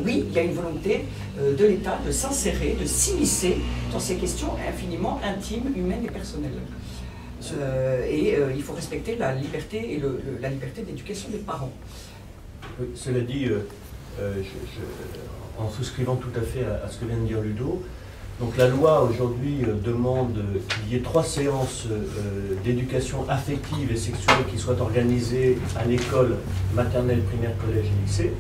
oui, il y a une volonté de l'État de s'insérer, de s'immiscer dans ces questions infiniment intimes, humaines et personnelles. Il faut respecter la liberté et la liberté d'éducation des parents. Oui, cela dit, en souscrivant tout à fait à ce que vient de dire Ludo, donc la loi aujourd'hui demande qu'il y ait 3 séances d'éducation affective et sexuelle qui soient organisées à l'école maternelle, primaire, collège et lycée.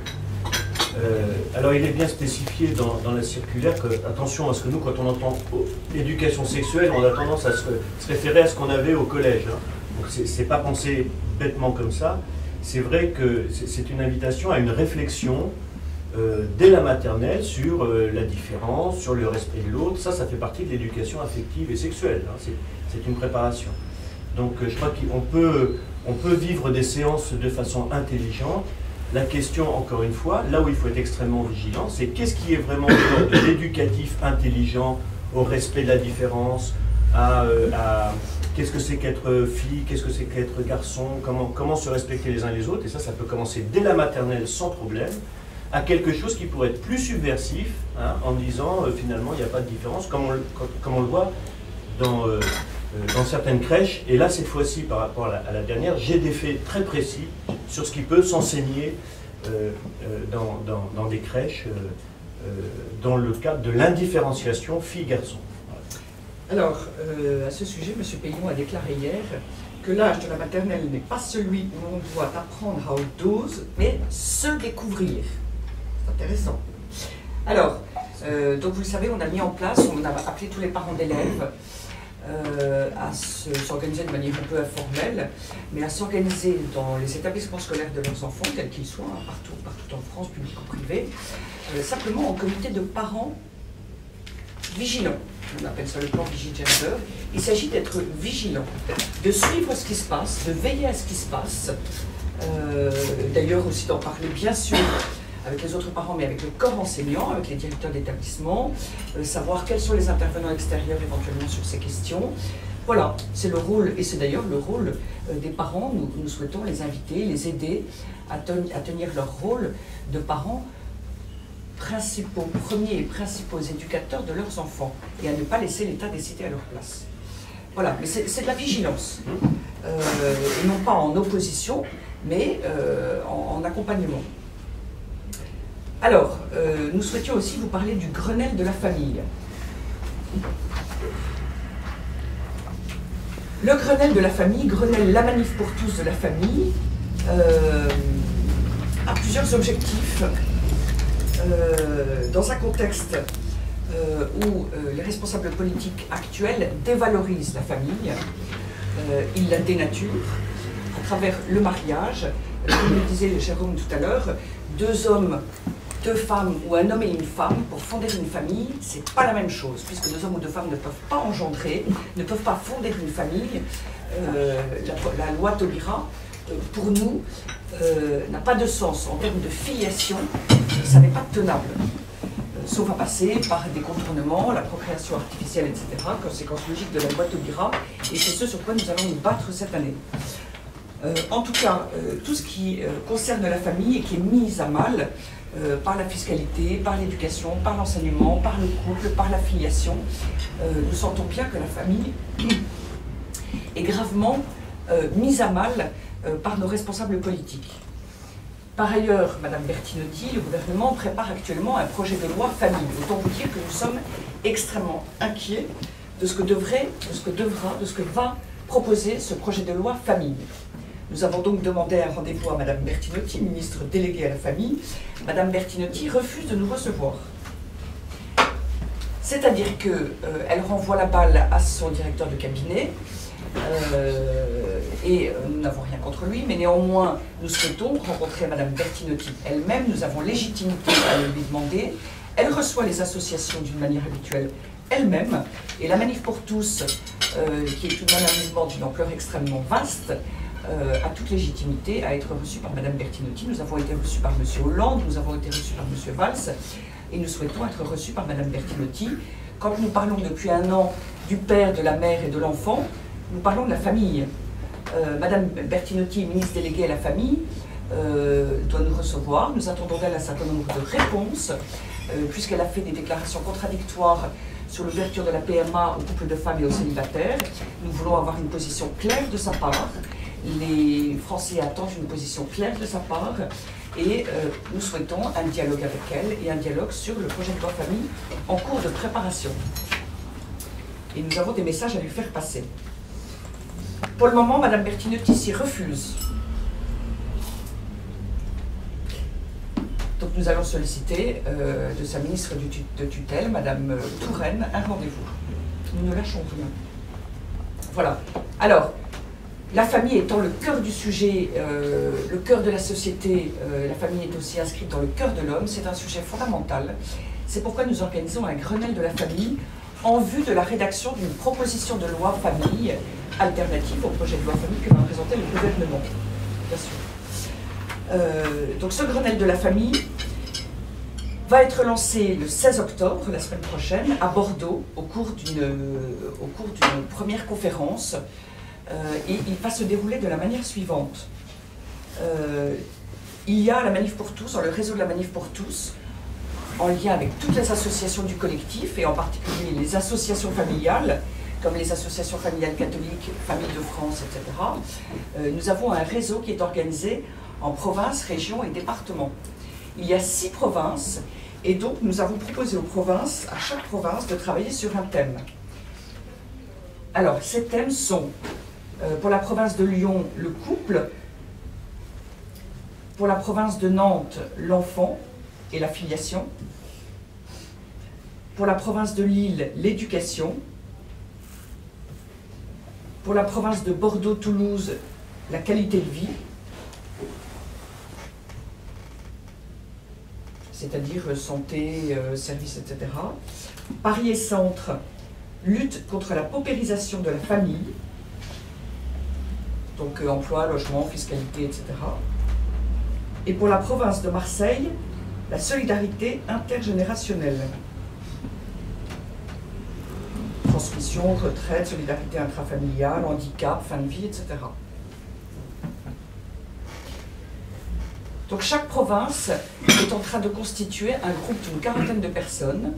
Alors il est bien spécifié dans la circulaire que, attention à ce que nous, quand on entend éducation sexuelle, on a tendance à se référer à ce qu'on avait au collège. Hein. Donc c'est pas pensé bêtement comme ça. C'est vrai que c'est une invitation à une réflexion dès la maternelle sur la différence, sur le respect de l'autre. Ça fait partie de l'éducation affective et sexuelle. Hein. C'est une préparation. Donc je crois qu'on peut vivre des séances de façon intelligente. La question, encore une fois, là où il faut être extrêmement vigilant, c'est qu'est-ce qui est vraiment de l'éducatif intelligent au respect de la différence, qu'est-ce que c'est qu'être fille, qu'est-ce que c'est qu'être garçon, comment se respecter les uns les autres, et ça peut commencer dès la maternelle sans problème, à quelque chose qui pourrait être plus subversif, hein, en disant finalement il n'y a pas de différence, comme on le voit dans certaines crèches. Et là, cette fois-ci, par rapport à la dernière, j'ai des faits très précis sur ce qui peut s'enseigner dans des crèches dans le cadre de l'indifférenciation filles-garçons. Alors, à ce sujet, M. Peillon a déclaré hier que l'âge de la maternelle n'est pas celui où on doit apprendre à haute dose, mais se découvrir. C'est intéressant. Alors, donc vous le savez, on a mis en place, on a appelé tous les parents d'élèves à s'organiser de manière un peu informelle, mais à s'organiser dans les établissements scolaires de leurs enfants, quels qu'ils soient, hein, partout en France, public ou privé, simplement en comité de parents vigilants. On appelle ça le plan Vigigender. Il s'agit d'être vigilant, de suivre ce qui se passe, de veiller à ce qui se passe, d'ailleurs aussi d'en parler bien sûr avec les autres parents, mais avec le corps enseignant, avec les directeurs d'établissement, savoir quels sont les intervenants extérieurs éventuellement sur ces questions. Voilà, c'est le rôle, et c'est d'ailleurs le rôle des parents. Nous souhaitons les inviter, les aider à tenir leur rôle de parents premiers et principaux éducateurs de leurs enfants, et à ne pas laisser l'État décider à leur place. Voilà, mais c'est de la vigilance, et non pas en opposition, mais en accompagnement. Alors, nous souhaitions aussi vous parler du Grenelle de la famille. Le Grenelle de la famille, Grenelle la manif pour tous de la famille, a plusieurs objectifs. Dans un contexte où les responsables politiques actuels dévalorisent la famille, ils la dénaturent à travers le mariage. Comme le disait Jérôme tout à l'heure, 2 hommes, 2 femmes ou un homme et une femme pour fonder une famille, c'est pas la même chose, puisque 2 hommes ou 2 femmes ne peuvent pas engendrer, ne peuvent pas fonder une famille. La loi Taubira, pour nous, n'a pas de sens en termes de filiation, ça n'est pas tenable. Sauf à passer par des contournements, la procréation artificielle, etc., conséquence logique de la loi Taubira, et c'est ce sur quoi nous allons nous battre cette année. En tout cas, tout ce qui concerne la famille et qui est mis à mal par la fiscalité, par l'éducation, par l'enseignement, par le couple, par la filiation, nous sentons bien que la famille est gravement mise à mal par nos responsables politiques. Par ailleurs, Madame Bertinotti, le gouvernement prépare actuellement un projet de loi famille. Autant vous dire que nous sommes extrêmement inquiets de ce que va proposer ce projet de loi famille. Nous avons donc demandé un rendez-vous à Madame Bertinotti, ministre déléguée à la famille. Madame Bertinotti refuse de nous recevoir. C'est-à-dire qu'elle renvoie la balle à son directeur de cabinet, et nous n'avons rien contre lui, mais néanmoins, nous souhaitons rencontrer Madame Bertinotti elle-même. Nous avons légitimité à le lui demander. Elle reçoit les associations d'une manière habituelle elle-même, et la Manif pour tous, qui est tout de même un mouvement d'une ampleur extrêmement vaste, a toute légitimité à être reçue par Madame Bertinotti. Nous avons été reçus par Monsieur Hollande, nous avons été reçus par Monsieur Valls, et nous souhaitons être reçus par Madame Bertinotti. Quand nous parlons depuis 1 an du père, de la mère et de l'enfant, nous parlons de la famille. Madame Bertinotti, ministre déléguée à la famille, doit nous recevoir. Nous attendons d'elle un certain nombre de réponses, puisqu'elle a fait des déclarations contradictoires sur l'ouverture de la PMA aux couples de femmes et aux célibataires. Nous voulons avoir une position claire de sa part. Les Français attendent une position claire de sa part et nous souhaitons un dialogue avec elle et un dialogue sur le projet de loi famille en cours de préparation. Et nous avons des messages à lui faire passer. Pour le moment, Mme Bertinotti s'y refuse. Donc nous allons solliciter de sa ministre de tutelle, Mme Touraine, un rendez-vous. Nous ne lâchons rien. Voilà. Alors, la famille étant le cœur du sujet, le cœur de la société, la famille est aussi inscrite dans le cœur de l'homme, c'est un sujet fondamental. C'est pourquoi nous organisons un Grenelle de la famille en vue de la rédaction d'une proposition de loi famille alternative au projet de loi famille que va présenter le gouvernement. Bien sûr. Donc ce Grenelle de la famille va être lancé le 16 octobre, la semaine prochaine, à Bordeaux, au cours d'une première conférence. Et il va se dérouler de la manière suivante. Il y a la Manif pour tous, dans le réseau de la Manif pour tous, en lien avec toutes les associations du collectif, et en particulier les associations familiales, comme les associations familiales catholiques, Famille de France, etc. Nous avons un réseau qui est organisé en provinces, régions et départements. Il y a 6 provinces, et donc nous avons proposé aux provinces, à chaque province, de travailler sur un thème. Alors, ces thèmes sont, pour la province de Lyon, le couple, pour la province de Nantes, l'enfant et la filiation, pour la province de Lille, l'éducation, pour la province de Bordeaux-Toulouse, la qualité de vie, c'est-à-dire santé, services, etc. Paris et Centre, lutte contre la paupérisation de la famille, donc emploi, logement, fiscalité, etc. Et pour la province de Marseille, la solidarité intergénérationnelle. Transmission, retraite, solidarité intrafamiliale, handicap, fin de vie, etc. Donc chaque province est en train de constituer un groupe d'une quarantaine de personnes,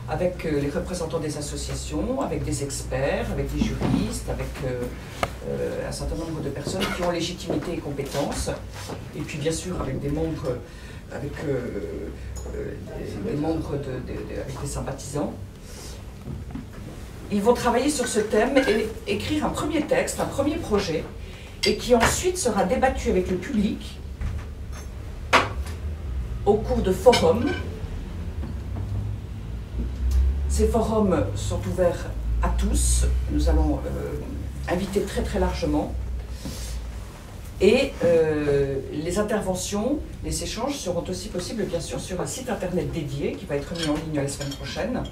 avec les représentants des associations, avec des experts, avec des juristes, avec un certain nombre de personnes qui ont légitimité et compétences, et puis bien sûr avec des membres, avec des sympathisants. Ils vont travailler sur ce thème et écrire un premier texte, un premier projet, et qui ensuite sera débattu avec le public au cours de forums. Ces forums sont ouverts à tous. Nous allons inviter très très largement. Et les interventions, les échanges seront aussi possibles bien sûr sur un site internet dédié qui va être mis en ligne la semaine prochaine.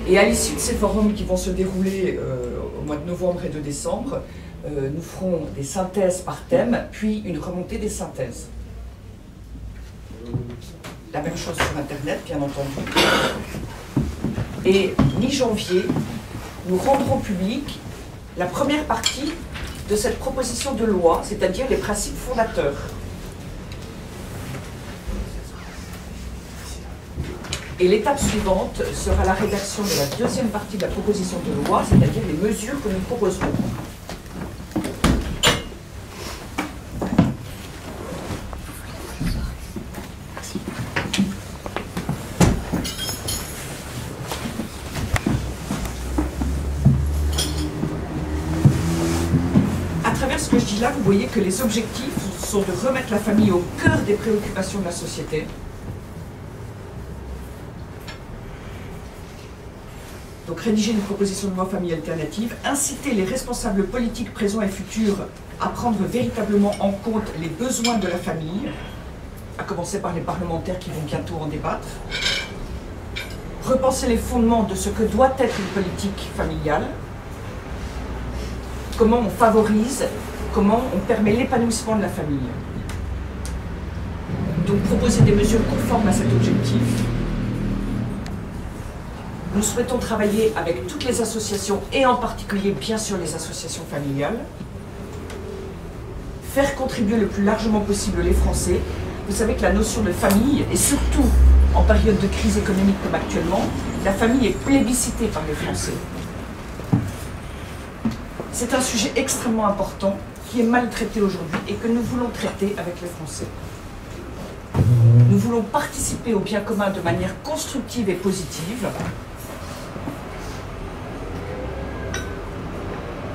Et à l'issue de ces forums qui vont se dérouler au mois de novembre et de décembre, nous ferons des synthèses par thème, puis une remontée des synthèses. La même chose sur Internet, bien entendu. Et mi-janvier, nous rendrons public la première partie de cette proposition de loi, c'est-à-dire les principes fondateurs. Et l'étape suivante sera la rédaction de la deuxième partie de la proposition de loi, c'est-à-dire les mesures que nous proposerons. À travers ce que je dis là, vous voyez que les objectifs sont de remettre la famille au cœur des préoccupations de la société, donc rédiger une proposition de loi famille alternative, inciter les responsables politiques présents et futurs à prendre véritablement en compte les besoins de la famille, à commencer par les parlementaires qui vont bientôt en débattre, repenser les fondements de ce que doit être une politique familiale, comment on favorise, comment on permet l'épanouissement de la famille. Donc proposer des mesures conformes à cet objectif. Nous souhaitons travailler avec toutes les associations et en particulier, bien sûr, les associations familiales. Faire contribuer le plus largement possible les Français. Vous savez que la notion de famille, et surtout en période de crise économique comme actuellement, la famille est plébiscitée par les Français. C'est un sujet extrêmement important qui est maltraité aujourd'hui et que nous voulons traiter avec les Français. Nous voulons participer au bien commun de manière constructive et positive.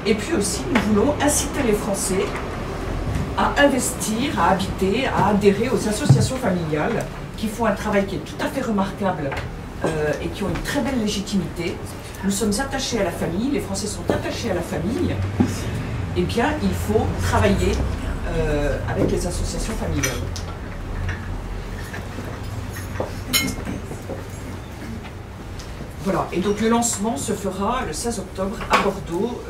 Et puis aussi, nous voulons inciter les Français à investir, à habiter, à adhérer aux associations familiales qui font un travail qui est tout à fait remarquable et qui ont une très belle légitimité. Nous sommes attachés à la famille, les Français sont attachés à la famille. Eh bien, il faut travailler avec les associations familiales. Voilà, et donc le lancement se fera le 16 octobre à Bordeaux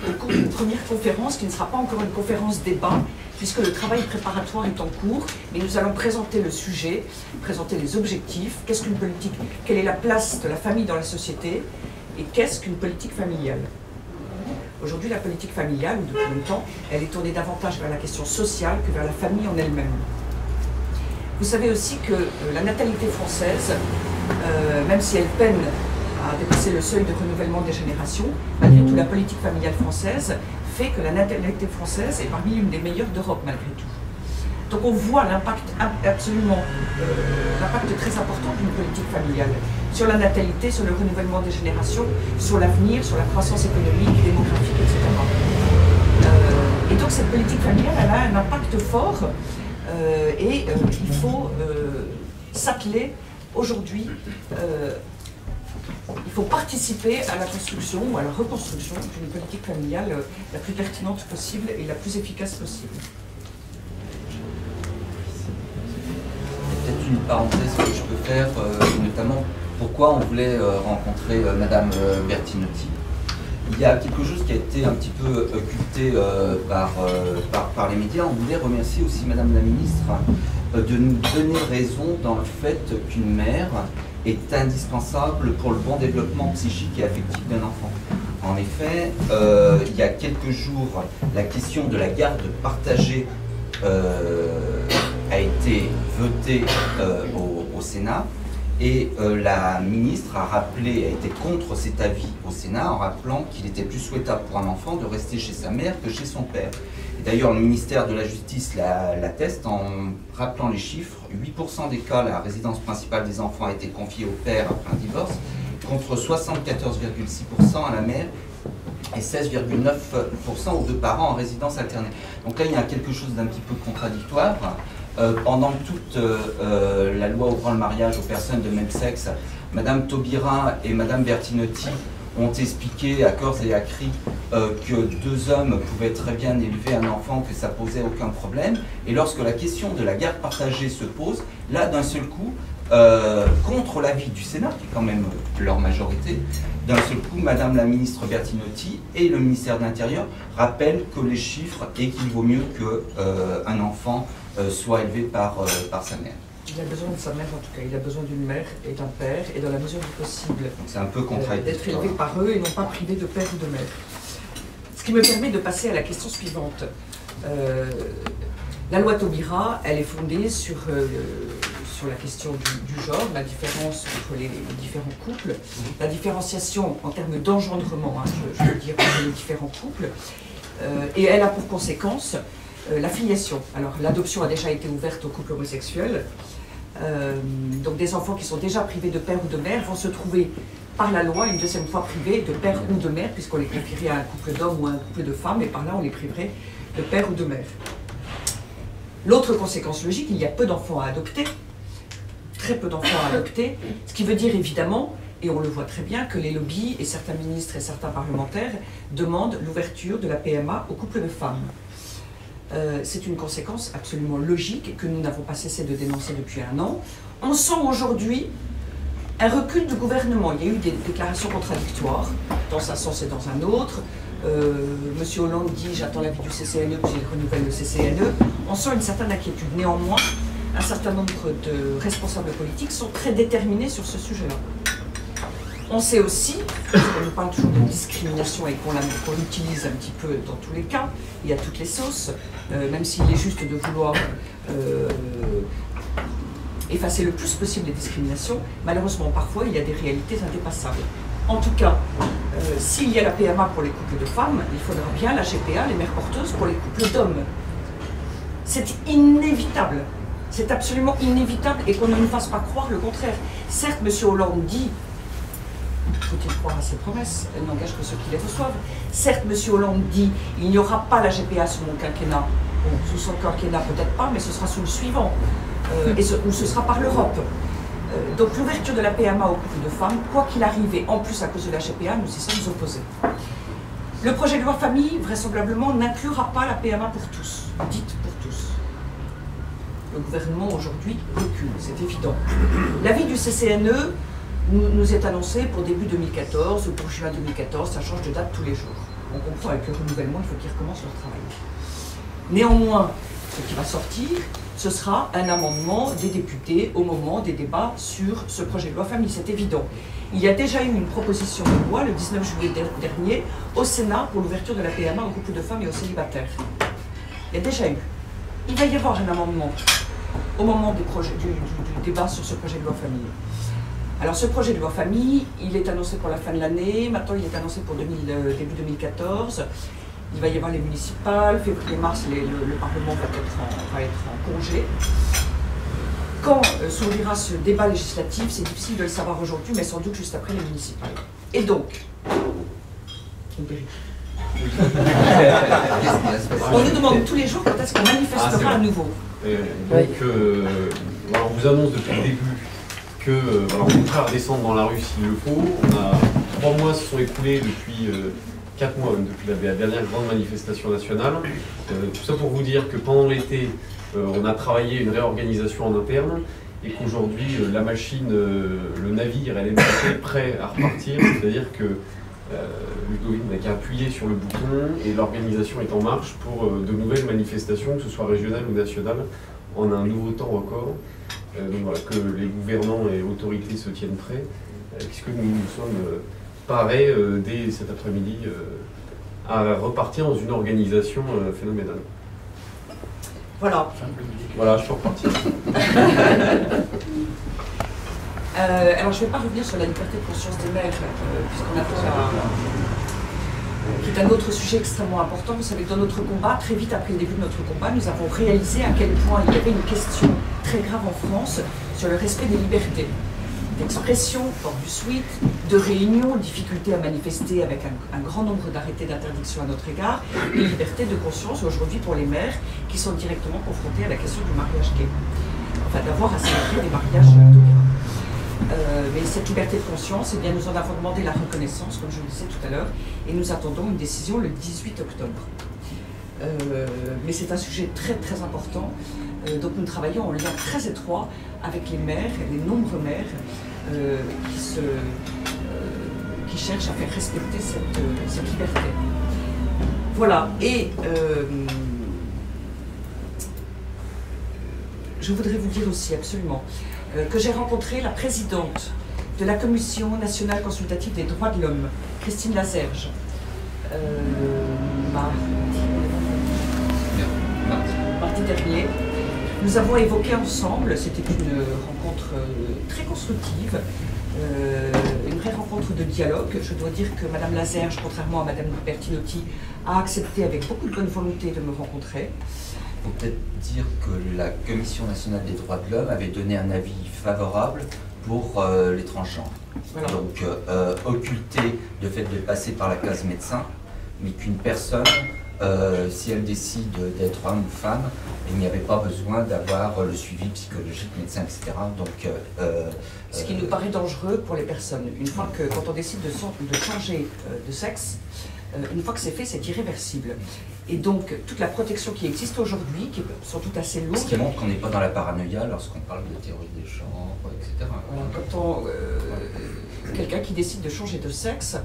au cours d'une première conférence qui ne sera pas encore une conférence débat puisque le travail préparatoire est en cours, mais nous allons présenter le sujet, présenter les objectifs, qu'est-ce qu'une politique, quelle est la place de la famille dans la société et qu'est-ce qu'une politique familiale. Aujourd'hui, la politique familiale, depuis longtemps, elle est tournée davantage vers la question sociale que vers la famille en elle-même. Vous savez aussi que la natalité française, même si elle peine à dépasser le seuil de renouvellement des générations, malgré tout, la politique familiale française fait que la natalité française est parmi l'une des meilleures d'Europe, malgré tout. Donc on voit l'impact absolument, l'impact très important d'une politique familiale sur la natalité, sur le renouvellement des générations, sur l'avenir, sur la croissance économique, démographique, etc. Et donc cette politique familiale, elle a un impact fort et il faut s'atteler aujourd'hui, il faut participer à la construction ou à la reconstruction d'une politique familiale la plus pertinente possible et la plus efficace possible. Peut-être une parenthèse que je peux faire, notamment pourquoi on voulait rencontrer Madame Bertinotti. Il y a quelque chose qui a été un petit peu occulté par les médias. On voulait remercier aussi Madame la Ministre de nous donner raison dans le fait qu'une mère est indispensable pour le bon développement psychique et affectif d'un enfant. En effet, il y a quelques jours, la question de la garde partagée a été votée au Sénat et la ministre a été contre cet avis au Sénat en rappelant qu'il était plus souhaitable pour un enfant de rester chez sa mère que chez son père. D'ailleurs, le ministère de la Justice l'atteste en rappelant les chiffres. 8% des cas, la résidence principale des enfants a été confiée au père après un divorce, contre 74,6% à la mère et 16,9% aux deux parents en résidence alternée. Donc là, il y a quelque chose d'un petit peu contradictoire. Pendant toute la loi ouvrant le mariage aux personnes de même sexe, Madame Taubira et Madame Bertinotti ont expliqué à corps et à cri que deux hommes pouvaient très bien élever un enfant, que ça posait aucun problème. Et lorsque la question de la garde partagée se pose, là d'un seul coup, contre l'avis du Sénat, qui est quand même leur majorité, d'un seul coup, Madame la Ministre Bertinotti et le ministère de l'Intérieur rappellent que les chiffres et qu'il vaut mieux qu'un enfant soit élevé par sa mère. Il a besoin de sa mère en tout cas, il a besoin d'une mère et d'un père, et dans la mesure du possible, c'est un peu contradictoire. D'être élevé par eux et non pas privé de père ou de mère. Ce qui me permet de passer à la question suivante. La loi Taubira, elle est fondée sur la question du genre, la différence entre les différents couples, la différenciation en termes d'engendrement, je veux dire, entre les différents couples, et elle a pour conséquence la filiation. Alors l'adoption a déjà été ouverte aux couples homosexuels, donc des enfants qui sont déjà privés de père ou de mère vont se trouver par la loi une deuxième fois privés de père ou de mère, puisqu'on les confierait à un couple d'hommes ou à un couple de femmes, et par là on les priverait de père ou de mère. L'autre conséquence logique, il y a peu d'enfants à adopter, très peu d'enfants à adopter, ce qui veut dire évidemment, et on le voit très bien, que les lobbies et certains ministres et certains parlementaires demandent l'ouverture de la PMA aux couples de femmes. C'est une conséquence absolument logique et que nous n'avons pas cessé de dénoncer depuis un an. On sent aujourd'hui un recul du gouvernement. Il y a eu des déclarations contradictoires, dans un sens et dans un autre. Monsieur Hollande dit « j'attends l'avis du CCNE, puis il renouvelle le CCNE ». On sent une certaine inquiétude. Néanmoins, un certain nombre de responsables politiques sont très déterminés sur ce sujet-là. On sait aussi, parce qu'on nous parle toujours de discrimination et qu'on l'utilise un petit peu dans tous les cas, il y a toutes les sauces, même s'il est juste de vouloir effacer le plus possible les discriminations, malheureusement parfois il y a des réalités indépassables. En tout cas, s'il y a la PMA pour les couples de femmes, il faudra bien la GPA, les mères porteuses, pour les couples d'hommes. C'est inévitable. C'est absolument inévitable et qu'on ne nous fasse pas croire le contraire. Certes, M. Hollande dit, faut-il croire à ses promesses, elles n'engagent que ceux qui les reçoivent. Certes, M. Hollande dit, il n'y aura pas la GPA sous mon quinquennat. Bon, sous son quinquennat peut-être pas, mais ce sera sous le suivant. Ou ce sera par l'Europe. Donc l'ouverture de la PMA aux couples de femmes, quoi qu'il arrive, et en plus à cause de la GPA, nous y sommes opposés. Le projet de loi famille, vraisemblablement, n'inclura pas la PMA pour tous, dite pour tous. Le gouvernement aujourd'hui recule, c'est évident. L'avis du CCNE nous est annoncé pour début 2014 ou pour juin 2014, ça change de date tous les jours. On comprend avec le renouvellement, il faut qu'ils recommencent leur travail. Néanmoins, ce qui va sortir, ce sera un amendement des députés au moment des débats sur ce projet de loi famille, c'est évident. Il y a déjà eu une proposition de loi le 19 juillet dernier au Sénat pour l'ouverture de la PMA aux couples de femmes et aux célibataires. Il y a déjà eu. Il va y avoir un amendement au moment du débat sur ce projet de loi famille. Alors ce projet de loi famille, il est annoncé pour la fin de l'année, maintenant il est annoncé pour début 2014. Il va y avoir les municipales, février-mars, le Parlement va être en congé. Quand s'ouvrira ce débat législatif, c'est difficile de le savoir aujourd'hui, mais sans doute juste après les municipales. Et donc, on nous demande tous les jours quand est-ce qu'on manifestera à nouveau. On vous annonce depuis le début que on est prêt à descendre dans la rue s'il le faut. On a 3 mois se sont écoulés depuis 4 mois, même depuis la dernière grande manifestation nationale. Tout ça pour vous dire que pendant l'été, on a travaillé une réorganisation en interne et qu'aujourd'hui, la machine, le navire, elle est prêt à repartir. C'est-à-dire que Ludovic n'a qu'à appuyer sur le bouton et l'organisation est en marche pour de nouvelles manifestations, que ce soit régionales ou nationales, en un nouveau temps record. Donc voilà, que les gouvernants et autorités se tiennent prêts, puisque nous sommes parés dès cet après-midi à repartir dans une organisation phénoménale. Voilà. Voilà, je peux repartir. Alors je ne vais pas revenir sur la liberté de conscience des mères, puisqu'on attend qui est un autre sujet extrêmement important. Vous savez, dans notre combat, très vite après le début de notre combat, nous avons réalisé à quel point il y avait une question très grave en France sur le respect des libertés d'expression, port du sweat, de réunion, difficulté à manifester avec un grand nombre d'arrêtés d'interdiction à notre égard, et liberté de conscience aujourd'hui pour les mères qui sont directement confrontées à la question du mariage gay. Enfin, d'avoir à célébrer des mariages tolérants. Mais cette liberté de conscience, eh bien, nous en avons demandé la reconnaissance, comme je le disais tout à l'heure, et nous attendons une décision le 18 octobre. Mais c'est un sujet très très important, donc nous travaillons en lien très étroit avec les mères, les nombreux mères qui cherchent à faire respecter cette liberté. Voilà, et je voudrais vous dire aussi absolument que j'ai rencontré la présidente de la Commission nationale consultative des droits de l'homme, Christine Lazerge, mardi dernier. Nous avons évoqué ensemble, c'était une rencontre très constructive, une vraie rencontre de dialogue. Je dois dire que Mme Lazerge, contrairement à Mme Bertinotti, a accepté avec beaucoup de bonne volonté de me rencontrer. Il faut peut-être dire que la Commission nationale des droits de l'homme avait donné un avis favorable pour les transgenres. Voilà. Donc occulter le fait de passer par la case médecin, mais qu'une personne, si elle décide d'être homme ou femme, il n'y avait pas besoin d'avoir le suivi psychologique, médecin, etc. Donc, ce qui nous paraît dangereux pour les personnes. Une fois que, quand on décide de changer de sexe, une fois que c'est fait, c'est irréversible. Et donc, toute la protection qui existe aujourd'hui, qui sont toutes assez lourdes... Ce qui montre qu'on n'est pas dans la paranoïa lorsqu'on parle de théorie des genres, etc. Quand quelqu'un qui décide de changer de sexe,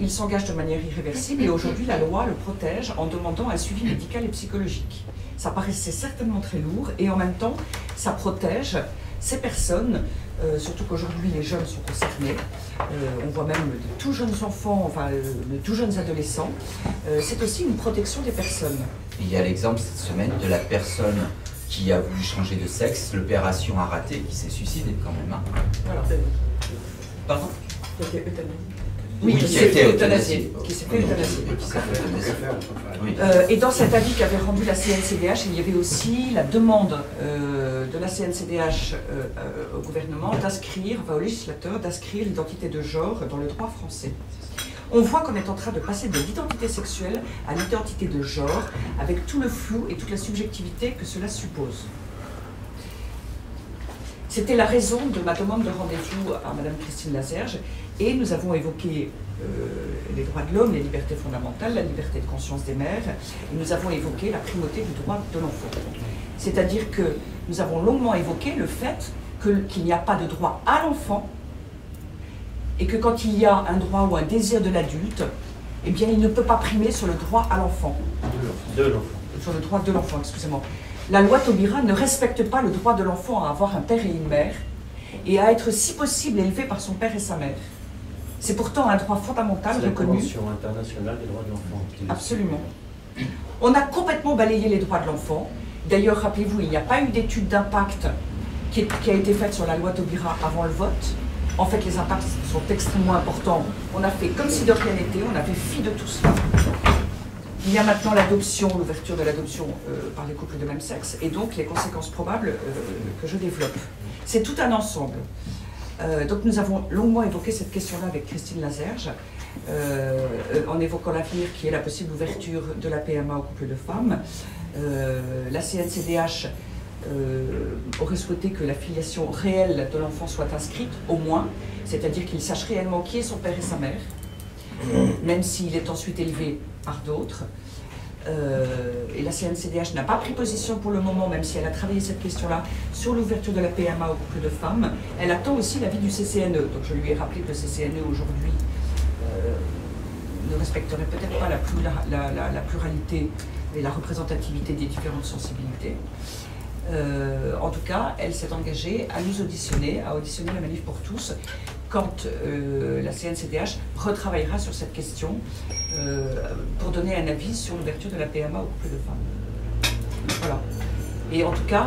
il s'engage de manière irréversible et aujourd'hui, la loi le protège en demandant un suivi médical et psychologique. Ça paraissait certainement très lourd et en même temps, ça protège ces personnes surtout qu'aujourd'hui les jeunes sont concernés. On voit même de tout jeunes enfants, enfin de tout jeunes adolescents. C'est aussi une protection des personnes. Il y a l'exemple cette semaine de la personne qui a voulu changer de sexe, l'opération a raté, qui s'est suicidée quand même. Hein. Voilà. Pardon? Oui, qui s'est fait euthanasier. Qui s'est fait euthanasier. Oui. Et dans cet avis qu'avait rendu la CNCDH, il y avait aussi la demande de la CNCDH au gouvernement d'inscrire, enfin au législateur, d'inscrire l'identité de genre dans le droit français. On voit qu'on est en train de passer de l'identité sexuelle à l'identité de genre, avec tout le flou et toute la subjectivité que cela suppose. C'était la raison de ma demande de rendez-vous à Madame Christine Lazerge, et nous avons évoqué les droits de l'homme, les libertés fondamentales, la liberté de conscience des mères, et nous avons évoqué la primauté du droit de l'enfant. C'est-à-dire que nous avons longuement évoqué le fait qu'il n'y a pas de droit à l'enfant, et que quand il y a un droit ou un désir de l'adulte, eh bien il ne peut pas primer sur le droit à l'enfant. De l'enfant. Sur le droit de l'enfant, excusez-moi. La loi Taubira ne respecte pas le droit de l'enfant à avoir un père et une mère, et à être si possible élevé par son père et sa mère. C'est pourtant un droit fondamental reconnu. C'est la Convention internationale des droits de l'enfant. Absolument. On a complètement balayé les droits de l'enfant. D'ailleurs, rappelez-vous, il n'y a pas eu d'étude d'impact qui a été faite sur la loi Taubira avant le vote. En fait, les impacts sont extrêmement importants. On a fait comme si de rien n'était, on a fait fi de tout cela. Il y a maintenant l'adoption, l'ouverture de l'adoption par les couples de même sexe, et donc les conséquences probables que je développe. C'est tout un ensemble. Donc nous avons longuement évoqué cette question-là avec Christine Lazerge, en évoquant l'avenir qui est la possible ouverture de la PMA aux couples de femmes. La CNCDH aurait souhaité que la filiation réelle de l'enfant soit inscrite, au moins, c'est-à-dire qu'il sache réellement qui est son père et sa mère, même s'il est ensuite élevé par d'autres. Et la CNCDH n'a pas pris position pour le moment, même si elle a travaillé cette question-là, sur l'ouverture de la PMA aux couples de femmes. Elle attend aussi l'avis du CCNE. Donc je lui ai rappelé que le CCNE aujourd'hui ne respecterait peut-être pas la pluralité et la représentativité des différentes sensibilités. En tout cas, elle s'est engagée à nous auditionner, à auditionner la Manif pour tous, quand la CNCDH retravaillera sur cette question pour donner un avis sur l'ouverture de la PMA aux couples de femmes. Voilà. Et en tout cas,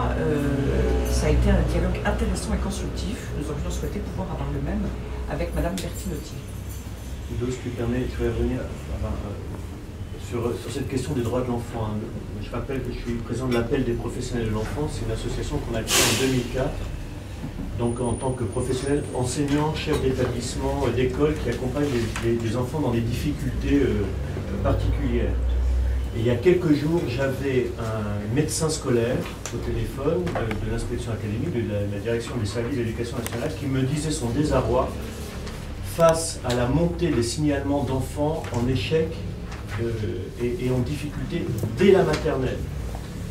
ça a été un dialogue intéressant et constructif. Nous aurions souhaité pouvoir avoir le même avec Madame Bertinotti. Ludo, ce qui permet, je vais revenir sur cette question des droits de l'enfant. Je rappelle que je suis président de l'appel des professionnels de l'enfance. C'est une association qu'on a créée en 2004. Donc en tant que professionnel, enseignant, chef d'établissement, d'école qui accompagne les enfants dans des difficultés particulières. Et il y a quelques jours, j'avais un médecin scolaire au téléphone de l'inspection académique, de la direction des services d'éducation nationale, qui me disait son désarroi face à la montée des signalements d'enfants en échec et en difficulté dès la maternelle.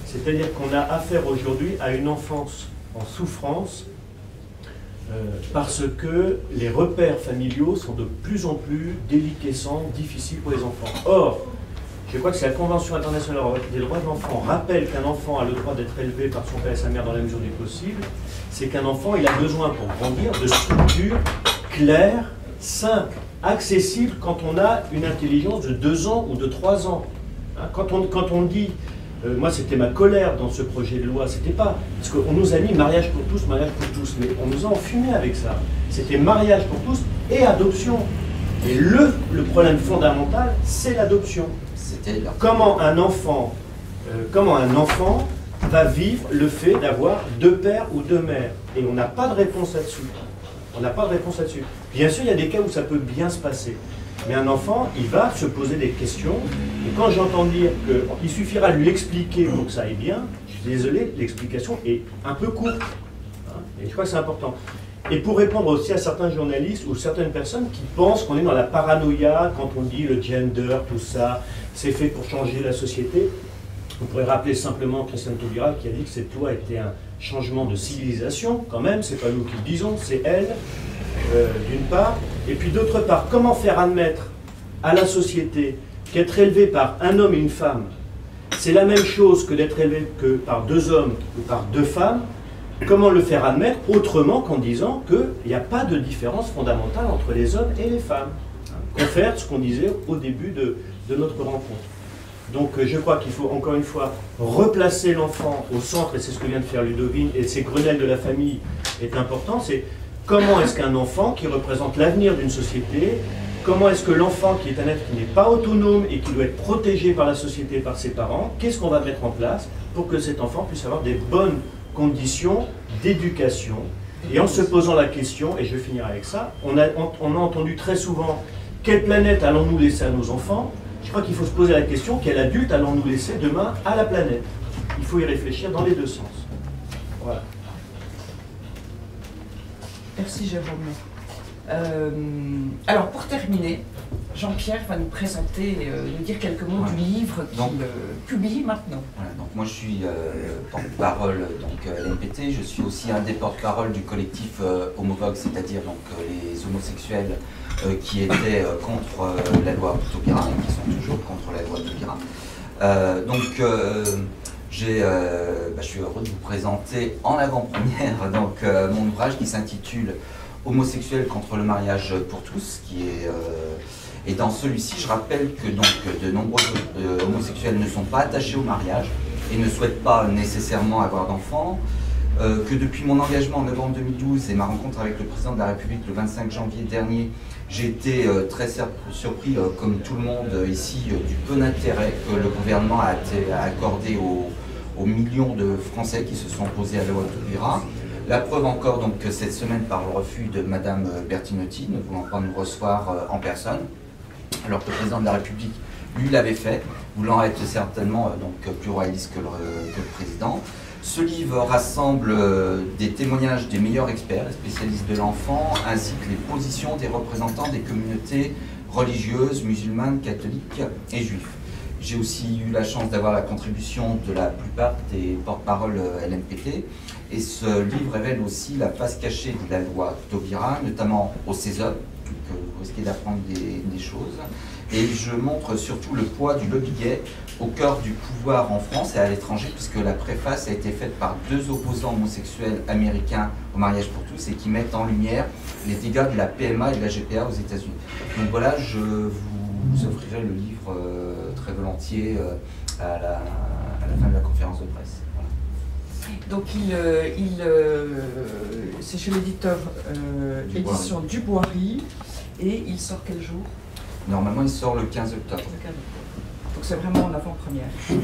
C'est-à-dire qu'on a affaire aujourd'hui à une enfance en souffrance parce que les repères familiaux sont de plus en plus déliquescents, difficiles pour les enfants. Or, je crois que c'est la Convention internationale des droits de l'enfant rappelle qu'un enfant a le droit d'être élevé par son père et sa mère dans la mesure du possible. C'est qu'un enfant, il a besoin pour grandir de structures claires, simples, accessibles quand on a une intelligence de 2 ans ou de 3 ans. Quand on dit... moi, c'était ma colère dans ce projet de loi. C'était pas... Parce qu'on nous a mis mariage pour tous, mais on nous a enfumé avec ça. C'était mariage pour tous et adoption. Et le problème fondamental, c'est l'adoption. Comment un enfant va vivre le fait d'avoir 2 pères ou 2 mères? Et on n'a pas de réponse là-dessus. On n'a pas de réponse là-dessus. Bien sûr, il y a des cas où ça peut bien se passer. Mais un enfant, il va se poser des questions. Et quand j'entends dire qu'il suffira de lui expliquer pour que ça aille bien, je suis désolé, l'explication est un peu courte. Et je crois que c'est important. Et pour répondre aussi à certains journalistes ou certaines personnes qui pensent qu'on est dans la paranoïa quand on dit le gender, tout ça, c'est fait pour changer la société. On pourrait rappeler simplement Christiane Taubira qui a dit que cette loi était un changement de civilisation, quand même, c'est pas nous qui le disons, c'est elle, d'une part. Et puis d'autre part, comment faire admettre à la société qu'être élevé par un homme et une femme, c'est la même chose que d'être élevé que par 2 hommes ou par 2 femmes. comment le faire admettre autrement qu'en disant qu'il n'y a pas de différence fondamentale entre les hommes et les femmes. Confère ce qu'on disait au début de notre rencontre. Donc je crois qu'il faut encore une fois replacer l'enfant au centre, et c'est ce que vient de faire Ludovine, et ces grenelles de la famille est important, c'est comment est-ce qu'un enfant qui représente l'avenir d'une société, comment est-ce que l'enfant qui est un être qui n'est pas autonome et qui doit être protégé par la société et par ses parents, qu'est-ce qu'on va mettre en place pour que cet enfant puisse avoir des bonnes conditions d'éducation. Et en se posant la question, et je vais finir avec ça, on a entendu très souvent quelle planète allons-nous laisser à nos enfants. Je crois qu'il faut se poser la question, quel adulte allons-nous laisser demain à la planète? Il faut y réfléchir dans les deux sens. Voilà. Merci Jérôme. Alors pour terminer, Jean-Pierre va nous présenter, nous dire quelques mots du livre qu'il publie maintenant. Voilà, donc moi je suis porte-parole LMPT, je suis aussi un des porte-parole du collectif Homovox, c'est-à-dire les homosexuels qui étaient contre la loi Taubira et qui sont toujours contre la loi Taubira. Je suis heureux de vous présenter en avant-première mon ouvrage qui s'intitule Homosexuels contre le mariage pour tous, qui est et dans celui-ci, je rappelle que de nombreux homosexuels ne sont pas attachés au mariage et ne souhaitent pas nécessairement avoir d'enfants, que depuis mon engagement en novembre 2012 et ma rencontre avec le président de la République le 25 janvier dernier, j'ai été très surpris, comme tout le monde ici, du peu d'intérêt que le gouvernement a accordé aux millions de Français qui se sont opposés à la loi Taubira. La preuve encore que cette semaine par le refus de Madame Bertinotti, ne voulant pas nous recevoir en personne, alors que le président de la République, lui, l'avait fait, voulant être certainement plus royaliste que le président. Ce livre rassemble des témoignages des meilleurs experts, les spécialistes de l'enfant, ainsi que les positions des représentants des communautés religieuses, musulmanes, catholiques et juifs. J'ai aussi eu la chance d'avoir la contribution de la plupart des porte-paroles LMPT, et ce livre révèle aussi la face cachée de la loi Taubira, notamment au CESOP, que vous risquez d'apprendre des choses, et je montre surtout le poids du lobby gay au cœur du pouvoir en France et à l'étranger, puisque la préface a été faite par deux opposants homosexuels américains au mariage pour tous et qui mettent en lumière les dégâts de la PMA et de la GPA aux États-Unis. Donc voilà, je vous offrirai le livre très volontiers à la fin de la conférence de presse. Donc c'est chez l'éditeur édition Duboiry, et il sort quel jour? Normalement il sort le 15 octobre. Le 15 octobre. Donc c'est vraiment en avant-première. C'est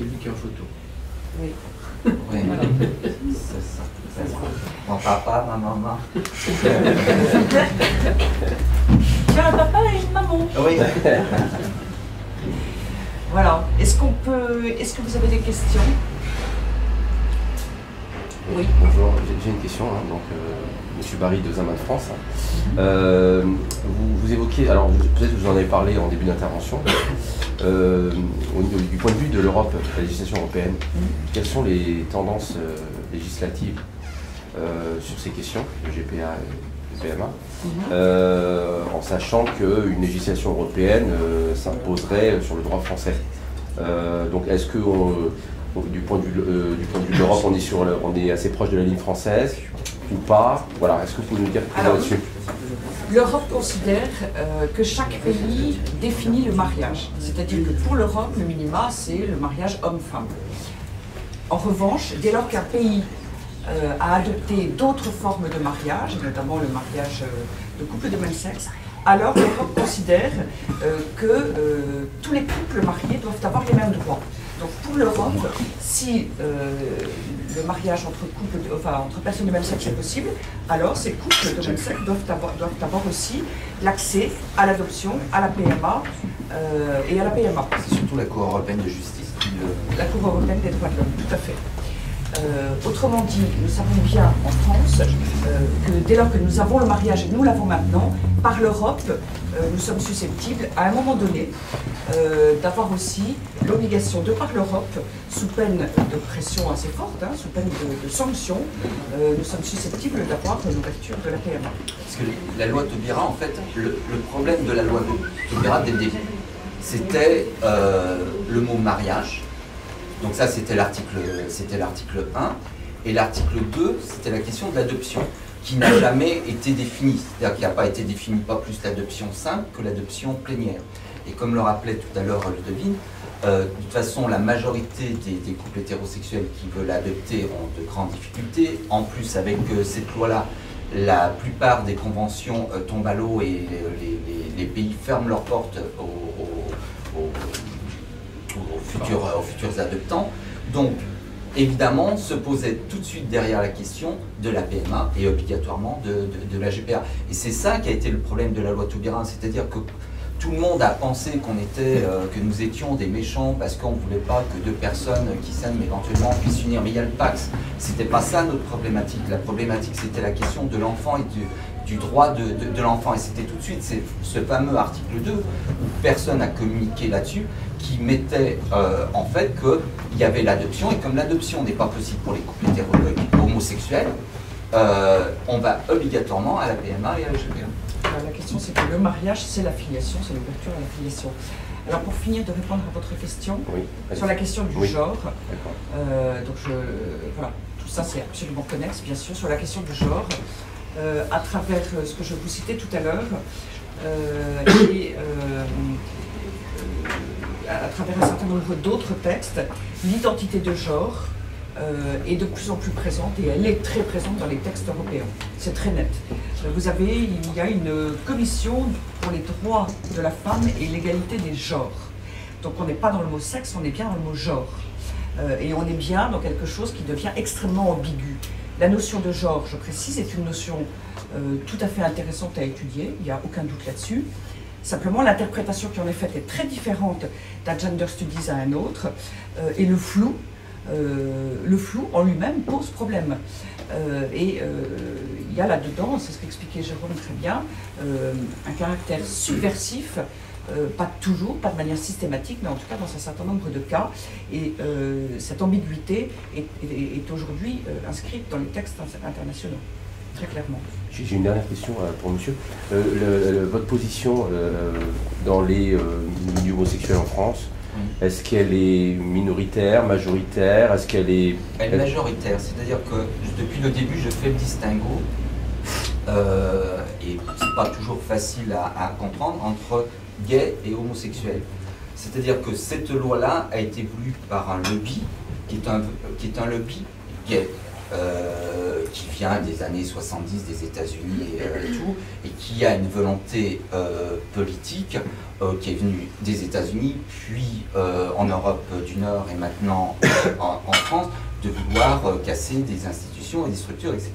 lui qui est en photo. Oui. Oui, voilà. C'est ça. Mon papa, ma maman. Il y a un papa et une maman. Oui. Voilà. Est-ce que vous avez des questions? Oui. Bonjour, j'ai une question, Monsieur Barry de Zaman France. Vous évoquiez, alors peut-être que vous en avez parlé en début d'intervention, du point de vue de l'Europe, de la législation européenne, quelles sont les tendances législatives sur ces questions, le GPA et le PMA, en sachant qu'une législation européenne s'imposerait sur le droit français. Donc est-ce que du point de vue de l'Europe, on est assez proche de la ligne française ou pas? Voilà, est-ce que vous pouvez nous dire plus là-dessus? L'Europe considère que chaque pays définit le mariage. C'est-à-dire que pour l'Europe, le minima, c'est le mariage homme-femme. En revanche, dès lors qu'un pays a adopté d'autres formes de mariage, notamment le mariage de couples de même sexe, alors l'Europe considère que tous les couples mariés doivent avoir les mêmes droits. Donc pour l'Europe, si le mariage entre personnes de même sexe est possible, alors ces couples de même sexe doivent avoir aussi l'accès à l'adoption, à la PMA et à la PMA. C'est surtout la Cour européenne de justice qui le... La Cour européenne des droits de l'homme, tout à fait. Autrement dit, nous savons bien en France que dès lors que nous avons le mariage, et nous l'avons maintenant, par l'Europe, nous sommes susceptibles, à un moment donné, d'avoir aussi l'obligation, de par l'Europe, sous peine de pression assez forte, sous peine de sanctions, nous sommes susceptibles d'avoir l'ouverture de la PMA. Parce que la loi Taubira, en fait, le problème de la loi Taubira dès le début, c'était le mot mariage. Donc ça, c'était l'article 1. Et l'article 2, c'était la question de l'adoption, qui n'a jamais été définie. C'est-à-dire qu'il n'a pas été défini pas plus l'adoption simple que l'adoption plénière. Et comme le rappelait tout à l'heure Ludovine, de toute façon, la majorité des couples hétérosexuels qui veulent adopter ont de grandes difficultés. En plus, avec cette loi-là, la plupart des conventions tombent à l'eau et les pays ferment leurs portes aux futurs adoptants. Donc, évidemment, se posait tout de suite derrière la question de la PMA et obligatoirement de la GPA. Et c'est ça qui a été le problème de la loi Taubira, c'est-à-dire que tout le monde a pensé que nous étions des méchants parce qu'on ne voulait pas que deux personnes qui s'aiment éventuellement puissent s'unir. Mais il y a le Pax. C'était pas ça notre problématique. La problématique, c'était la question de l'enfant et du droit de l'enfant. Et c'était tout de suite ce fameux article 2 où personne n'a communiqué là-dessus, qui mettait en fait qu'il y avait l'adoption. Et comme l'adoption n'est pas possible pour les couples homosexuels, on va obligatoirement à la PMA et à la GPA. La question, c'est que le mariage, c'est la filiation, c'est l'ouverture à la filiation. Alors, pour finir de répondre à votre question, sur la question du genre, voilà, tout ça, c'est absolument connexe, bien sûr, sur la question du genre, à travers ce que je vous citais tout à l'heure, et à travers un certain nombre d'autres textes, l'identité de genre est de plus en plus présente, et elle est très présente dans les textes européens. C'est très net. Il y a une commission pour les droits de la femme et l'égalité des genres. Donc on n'est pas dans le mot sexe, on est bien dans le mot genre. Et on est bien dans quelque chose qui devient extrêmement ambigu. La notion de genre, je précise, est une notion tout à fait intéressante à étudier, il n'y a aucun doute là-dessus. Simplement, l'interprétation qui en est faite est très différente d'un gender studies à un autre, et le flou en lui-même pose problème. Il y a là-dedans, c'est ce qu'expliquait Jérôme très bien, un caractère subversif, pas toujours, pas de manière systématique, mais en tout cas dans un certain nombre de cas. Et cette ambiguïté est aujourd'hui inscrite dans les textes internationaux, très clairement. J'ai une dernière question pour monsieur. Votre position dans les milieux homosexuels en France, est-ce qu'elle est minoritaire, majoritaire? Est-ce qu'elle est... Elle est majoritaire, c'est-à-dire que depuis le début, je fais le distinguo, et c'est pas toujours facile à comprendre, entre gays et homosexuels. C'est-à-dire que cette loi-là a été voulue par un lobby, qui est un lobby gay, qui vient des années 70 des États-Unis et tout, et qui a une volonté politique qui est venue des États-Unis, puis en Europe du Nord et maintenant en France, de vouloir casser des institutions et des structures, etc.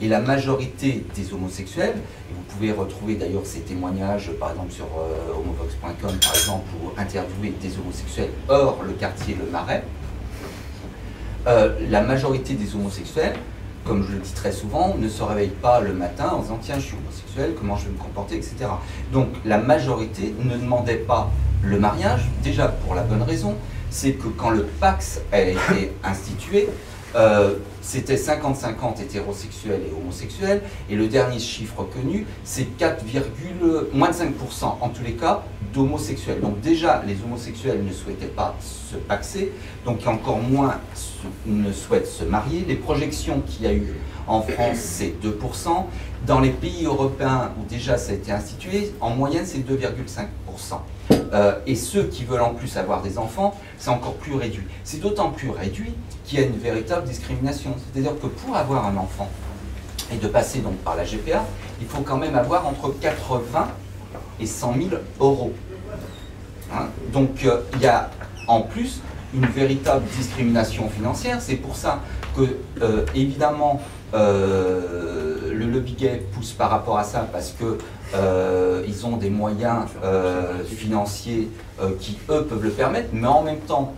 Et la majorité des homosexuels, et vous pouvez retrouver d'ailleurs ces témoignages, par exemple sur homovox.com, par exemple, pour interviewer des homosexuels hors le quartier Le Marais, la majorité des homosexuels, comme je le dis très souvent, ne se réveillent pas le matin en disant « tiens, je suis homosexuel, comment je vais me comporter, etc. » Donc la majorité ne demandait pas le mariage, déjà pour la bonne raison, c'est que quand le Pax a été institué, c'était 50-50 hétérosexuels et homosexuels, et le dernier chiffre connu, c'est moins de 5% en tous les cas d'homosexuels. Donc déjà, les homosexuels ne souhaitaient pas se paxer, donc encore moins ne souhaitent se marier. Les projections qu'il y a eu en France, c'est 2%. Dans les pays européens où déjà ça a été institué, en moyenne, c'est 2,5%. Et ceux qui veulent en plus avoir des enfants, c'est encore plus réduit. C'est d'autant plus réduit qu'il y a une véritable discrimination. C'est-à-dire que pour avoir un enfant et de passer donc par la GPA, il faut quand même avoir entre 80 et 100 000 euros. Hein? Donc il y a en plus une véritable discrimination financière. C'est pour ça que, évidemment, le lobby gay pousse par rapport à ça parce que ils ont des moyens financiers qui, eux, peuvent le permettre, mais en même temps,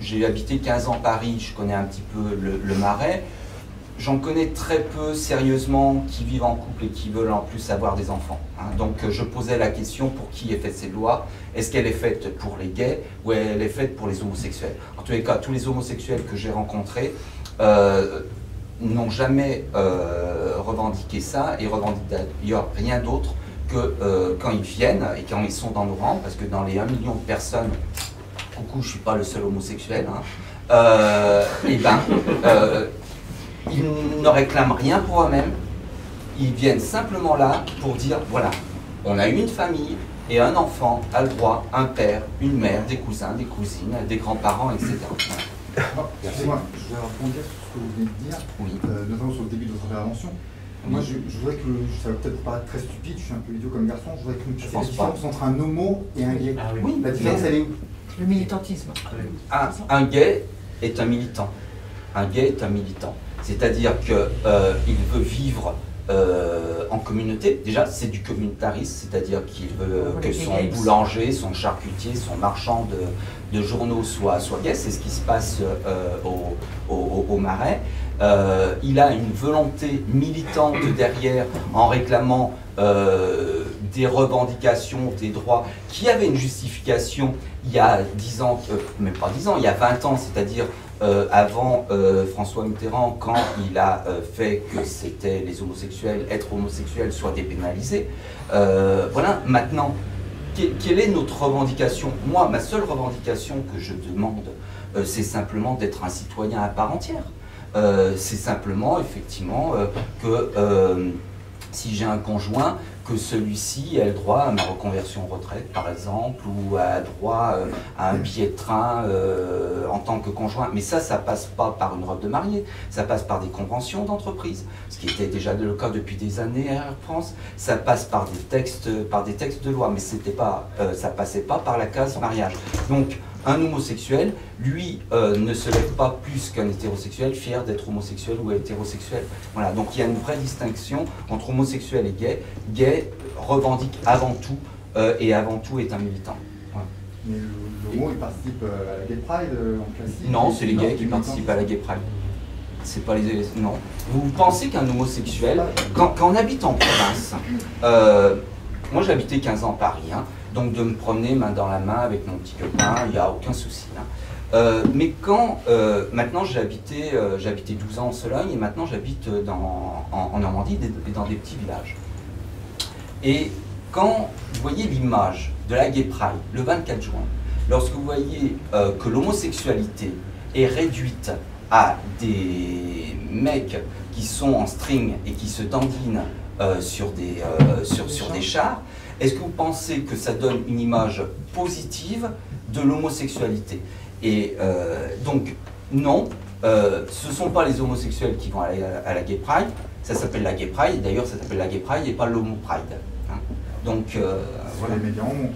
j'ai habité 15 ans à Paris, je connais un petit peu le Marais, j'en connais très peu sérieusement qui vivent en couple et qui veulent en plus avoir des enfants. Hein. Donc je posais la question pour qui est faite cette loi, est-ce qu'elle est faite pour les gays ou elle est faite pour les homosexuels? En tous les cas, tous les homosexuels que j'ai rencontrés n'ont jamais revendiqué ça et revendiquent d'ailleurs rien d'autre que quand ils viennent et quand ils sont dans nos rangs, parce que dans les 1 million de personnes, coucou, je ne suis pas le seul homosexuel, hein, Ils ne réclament rien pour eux-mêmes. Ils viennent simplement là pour dire, voilà, on a une famille et un enfant a le droit, un père, une mère, des cousins, des cousines, des grands-parents, etc. Excusez-moi, je voudrais rebondir sur ce que vous venez de dire, notamment sur le début de votre intervention. Moi, je voudrais que, ça va peut-être paraître très stupide, je suis un peu idiot comme garçon, je voudrais que nous fassions la différence entre un homo et un gay. Ah oui. La différence, elle est où? Le militantisme. Un gay est un militant. Un gay est un militant. C'est-à-dire qu'il veut vivre en communauté. Déjà, c'est du communautarisme, c'est-à-dire qu'il veut que son boulanger, son charcutier, son marchand de journaux soit gay. C'est ce qui se passe au Marais. Il a une volonté militante derrière en réclamant des revendications, des droits qui avaient une justification il y a 10 ans, même pas 10 ans, il y a 20 ans, c'est-à-dire avant François Mitterrand, quand il a fait que c'était les homosexuels, être homosexuel soit dépénalisé. Voilà, maintenant, quelle est notre revendication? Moi, ma seule revendication que je demande, c'est simplement d'être un citoyen à part entière. C'est simplement, effectivement, que si j'ai un conjoint, que celui-ci ait le droit à ma reconversion en retraite, par exemple, ou a droit à un billet de train en tant que conjoint. Mais ça passe pas par une robe de mariée, ça passe par des conventions d'entreprise, ce qui était déjà le cas depuis des années à Air France. Ça passe par des textes de loi, mais ça passait pas par la case mariage. Donc, un homosexuel, lui, ne se lève pas plus qu'un hétérosexuel, fier d'être homosexuel ou hétérosexuel. Voilà, donc il y a une vraie distinction entre homosexuel et gay. Gay revendique avant tout, et avant tout est un militant. Voilà. Mais l'homo, il participe à la Gay Pride en classique? Non, c'est les gays qui participent à la Gay Pride. C'est pas les... Non. Vous pensez qu'un homosexuel, quand on habite en province, moi j'ai habité 15 ans à Paris, hein, donc de me promener main dans la main avec mon petit copain, il n'y a aucun souci. Hein. Mais quand, maintenant j'ai habité 12 ans en Sologne et maintenant j'habite en Normandie dans des petits villages. Et quand vous voyez l'image de la Gay Pride le 24 juin, lorsque vous voyez que l'homosexualité est réduite à des mecs qui sont en string et qui se dandinent sur des chars, est-ce que vous pensez que ça donne une image positive de l'homosexualité? Et donc, non, ce ne sont pas les homosexuels qui vont aller à la Gay Pride, ça s'appelle la Gay Pride, d'ailleurs ça s'appelle la Gay Pride et pas l'Homo Pride. Hein. Donc, voilà. Les médias en montrent.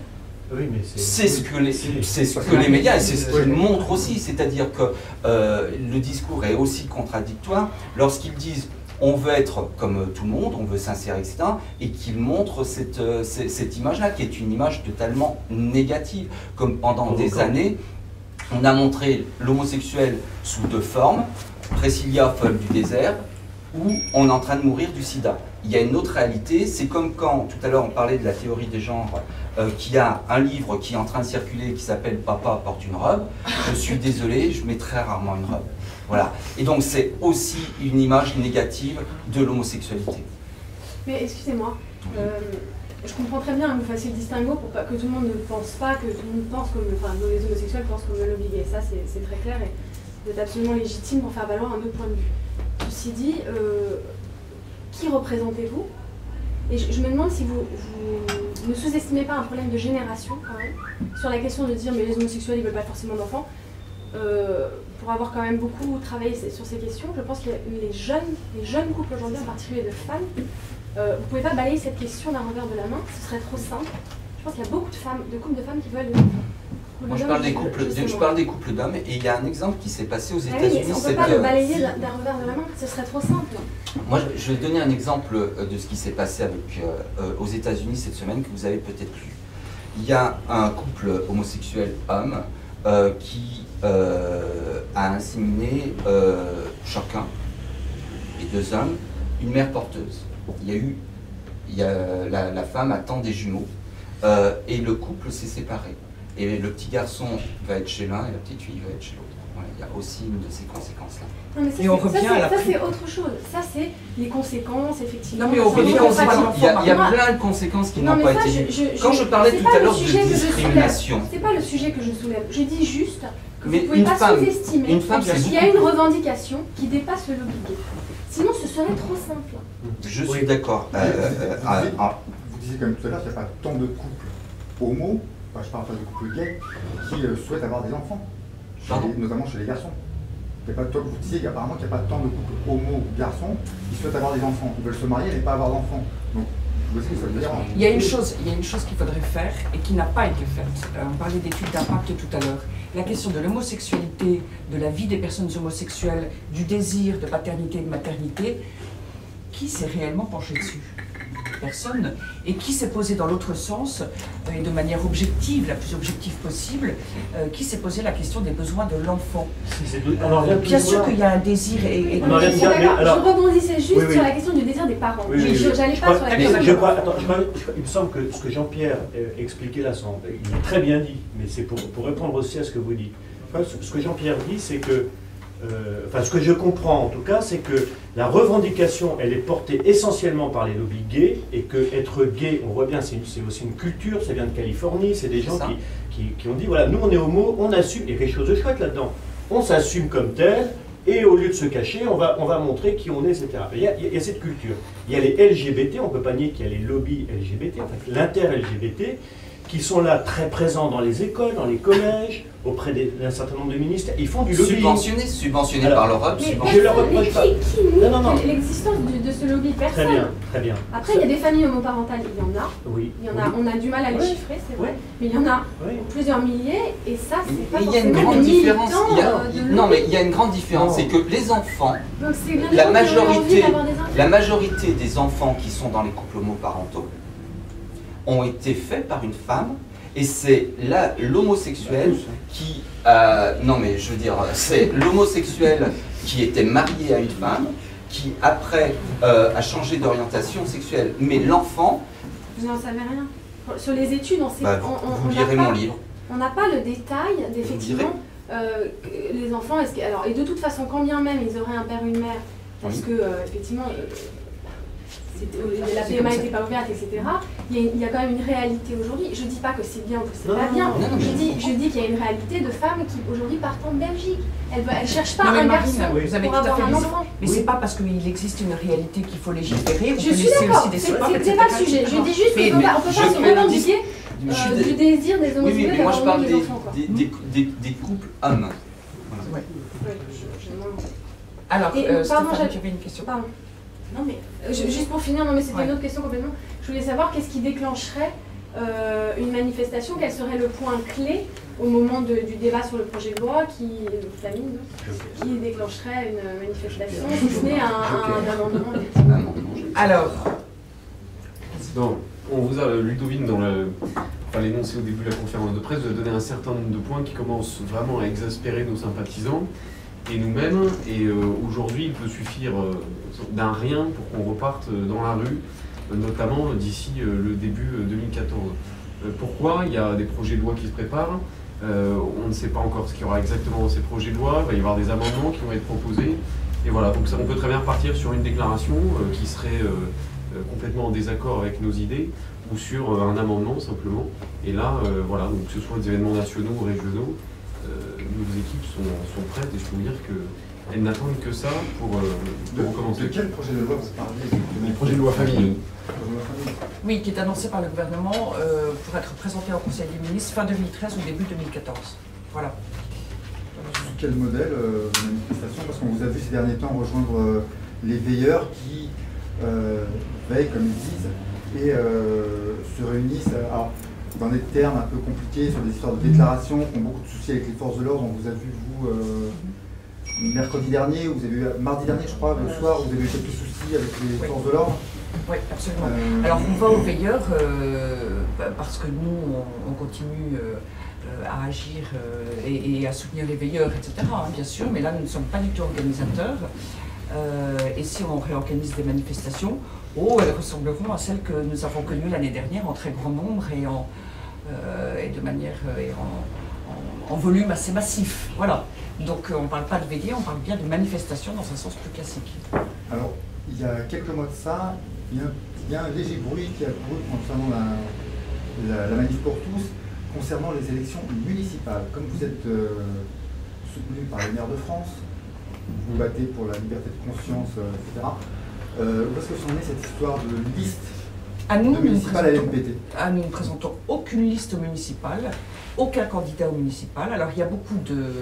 Oui, mais c'est ce que les médias, et c'est ce qu'ils montrent aussi, c'est-à-dire que le discours est aussi contradictoire lorsqu'ils disent on veut être comme tout le monde, on veut s'insérer, etc. Et qu'ils montrent cette image-là, qui est une image totalement négative. Comme pendant des années, on a montré l'homosexuel sous deux formes, Priscilla, folle du désert, ou on est en train de mourir du sida. Il y a une autre réalité, c'est comme quand, tout à l'heure on parlait de la théorie des genres, qu'il y a un livre qui est en train de circuler qui s'appelle « Papa porte une robe », je suis désolé, je mets très rarement une robe. Voilà. Et donc c'est aussi une image négative de l'homosexualité. Mais excusez-moi, je comprends très bien que vous fassiez le distinguo pour pas que tout le monde ne pense pas, que tout le monde pense comme, enfin, les homosexuels pensent comme l'obligé. Ça c'est très clair et vous êtes absolument légitime pour faire valoir un autre point de vue. Ceci dit, qui représentez-vous? Et je me demande si vous ne sous-estimez pas un problème de génération quand même, sur la question de dire mais les homosexuels ils veulent pas forcément d'enfants. Pour avoir quand même beaucoup travaillé sur ces questions, je pense que les jeunes couples aujourd'hui, en particulier de femmes, vous ne pouvez pas balayer cette question d'un revers de la main, ce serait trop simple. Je pense qu'il y a beaucoup de couples de femmes qui veulent des enfants. Moi, je parle des couples d'hommes, et il y a un exemple qui s'est passé aux États-Unis. Oui, on ne peut pas le balayer d'un revers de la main, ce serait trop simple. Moi, je vais donner un exemple de ce qui s'est passé aux États-Unis cette semaine, que vous avez peut-être lu. Il y a un couple homosexuel homme qui a inséminé chacun, les deux hommes, une mère porteuse. La femme attend des jumeaux, et le couple s'est séparé. Et le petit garçon va être chez l'un et la petite fille va être chez l'autre. Voilà, il y a aussi une de ces conséquences-là. Et on revient à la... Ça, c'est autre chose. Ça, c'est les conséquences, effectivement. Non, mais il y a plein de conséquences qui n'ont pas été dites. Quand je parlais tout à l'heure de discrimination... C'est pas le sujet que je soulève. Je dis juste que vous ne pouvez pas sous-estimer qu'il y a une revendication qui dépasse le lobby gay. Sinon, ce serait trop simple. Je suis d'accord. Vous disiez quand même tout à l'heure qu'il n'y a pas tant de couples homo, je parle pas de couples gays, qui souhaitent avoir des enfants, notamment chez les garçons. Toi, vous disiez qu'apparemment qu'il n'y a pas tant de couples homo ou garçons qui souhaitent avoir des enfants. Ils veulent se marier mais pas avoir d'enfants. Donc, il y a une chose qu'il faudrait faire et qui n'a pas été faite. On parlait d'études d'impact tout à l'heure. La question de l'homosexualité, de la vie des personnes homosexuelles, du désir de paternité et de maternité, qui s'est réellement penché dessus? Personne. Et qui s'est posé dans l'autre sens, et de manière objective, la plus objective possible, qui s'est posé la question des besoins de l'enfant. Bien sûr qu'il y a un désir et je rebondissais juste sur la question du désir des parents. J'allais pas sur la question. Il me semble que ce que Jean-Pierre expliquait là, il est très bien dit, mais c'est pour répondre aussi à ce que vous dites. Ce que Jean-Pierre dit, c'est que ce que je comprends en tout cas, c'est que la revendication, elle est portée essentiellement par les lobbies gays, et que être gay, on voit bien, c'est aussi une culture, ça vient de Californie, c'est des gens qui ont dit, voilà, nous on est homo, on assume, et quelque chose de chouette là-dedans, on s'assume comme tel, et au lieu de se cacher, on va montrer qui on est, etc. Il y a cette culture. Il y a les LGBT, on ne peut pas nier qu'il y a les lobbies LGBT, en fait, l'inter-LGBT, qui sont là très présents dans les écoles, dans les collèges, auprès d'un certain nombre de ministères. Ils font du lobbying. Subventionnés par l'Europe. Je leur reproche pas. Qui l'existence de ce lobby? Personne. Très bien. Après, il y a des familles homoparentales, il y en a. Oui. Il y en a. On a du mal à les chiffrer, c'est vrai. Mais il y en a plusieurs milliers, et ça, c'est pas forcément. Il y a une grande différence. Non, mais il y a une grande différence, c'est que les enfants, la majorité des enfants qui sont dans les couples homoparentaux ont été faits par une femme, et c'est l'homosexuel qui non mais je veux dire, c'est l'homosexuel qui était marié à une femme, qui après a changé d'orientation sexuelle. Mais l'enfant... Vous n'en savez rien. Sur les études, on sait... vous lirez mon livre. On n'a pas le détail d'effectivement les enfants... Alors, et de toute façon, quand bien même ils auraient un père ou une mère, parce que effectivement... la PMA n'était pas ouverte, etc. Il y a quand même une réalité aujourd'hui. Je ne dis pas que c'est bien ou que c'est pas bien. Je dis qu'il y a une réalité de femmes qui aujourd'hui partent en Belgique. Elles ne cherchent pas un garçon pour avoir un enfant. Mais c'est pas parce qu'il existe une réalité qu'il faut légiférer. Je suis d'accord, c'est pas le sujet. Je dis juste qu'on ne peut pas se revendiquer du désir des homosexuels d'avoir des enfants. Des couples hommes. Alors, Stéphane, tu avais une question? Pardon. Non mais, juste pour finir, c'était une autre question complètement. Je voulais savoir qu'est-ce qui déclencherait une manifestation, quel serait le point clé au moment du débat sur le projet de loi qui déclencherait une manifestation, si ce n'est un amendement. Alors, donc, on vous a, Ludovine, dans l'énoncé au début de la conférence de presse, de donner un certain nombre de points qui commencent vraiment à exaspérer nos sympathisants et nous-mêmes, et aujourd'hui il peut suffire d'un rien pour qu'on reparte dans la rue, notamment d'ici le début 2014. Pourquoi? Il y a des projets de loi qui se préparent, on ne sait pas encore ce qu'il y aura exactement dans ces projets de loi, il va y avoir des amendements qui vont être proposés, et voilà, donc on peut très bien repartir sur une déclaration qui serait complètement en désaccord avec nos idées, ou sur un amendement simplement, et là, voilà, donc que ce soit des événements nationaux ou régionaux, nos équipes sont prêtes, et je peux vous dire qu'elles n'attendent que ça pour recommencer. De quel projet de loi vous parlez? Le projet de loi famille. Oui, qui est annoncé par le gouvernement pour être présenté au Conseil des ministres fin 2013 ou début 2014. Voilà. Quel modèle de manifestation? Parce qu'on vous a vu ces derniers temps rejoindre les veilleurs qui veillent, comme ils disent, et se réunissent dans des termes un peu compliqués, sur des histoires de déclarations, qui ont beaucoup de soucis avec les forces de l'ordre. On vous a vu, vous, mercredi dernier, vous avez eu mardi dernier, je crois, le soir, vous avez eu quelques soucis avec les forces de l'ordre. Oui, absolument. Alors, on va aux veilleurs parce que nous, on continue à agir et à soutenir les veilleurs, etc., bien sûr, mais là, nous ne sommes pas du tout organisateurs. Et si on réorganise des manifestations, elles ressembleront à celles que nous avons connues l'année dernière en très grand nombre et de manière en volume assez massif. Voilà. Donc on ne parle pas de veillée, on parle bien de manifestation dans un sens plus classique. Alors, il y a quelques mois de ça, il y a un léger bruit qui a couru concernant la manif pour tous, concernant les élections municipales. Comme vous êtes soutenu par les maires de France, vous battez pour la liberté de conscience, etc. Où est-ce que c'en est cette histoire de liste municipale à l'NPT? Nous ne présentons aucune liste municipale, aucun candidat au municipal. Alors il y a beaucoup de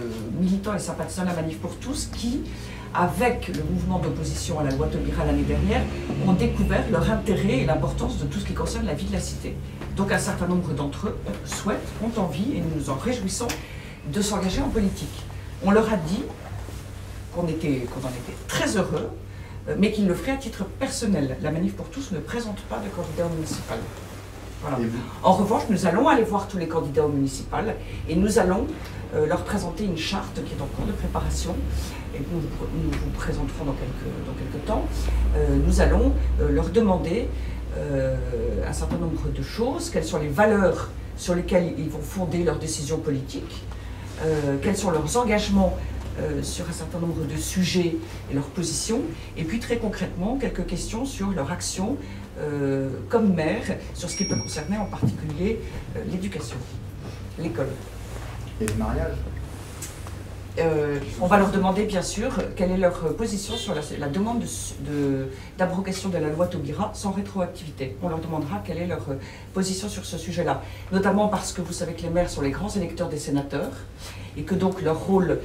militants et sympathisants de la Manif pour tous qui, avec le mouvement d'opposition à la loi Taubira l'année dernière, ont découvert leur intérêt et l'importance de tout ce qui concerne la vie de la cité. Donc un certain nombre d'entre eux souhaitent, ont envie, et nous nous en réjouissons, de s'engager en politique. On leur a dit qu'on en était très heureux, mais qu'ils le feraient à titre personnel. La Manif pour tous ne présente pas de candidat au municipal. Voilà. En revanche, nous allons aller voir tous les candidats au municipal et nous allons leur présenter une charte qui est en cours de préparation et que nous vous présenterons dans quelques temps. Nous allons leur demander un certain nombre de choses, quelles sont les valeurs sur lesquelles ils vont fonder leurs décisions politiques, quels sont leurs engagements sur un certain nombre de sujets et leurs positions, et puis très concrètement quelques questions sur leur action comme maire, sur ce qui peut concerner en particulier l'éducation, l'école. Et le mariage? On va leur demander bien sûr quelle est leur position sur la demande d'abrogation de la loi Taubira sans rétroactivité. On leur demandera quelle est leur position sur ce sujet-là, notamment parce que vous savez que les maires sont les grands électeurs des sénateurs et que donc leur rôle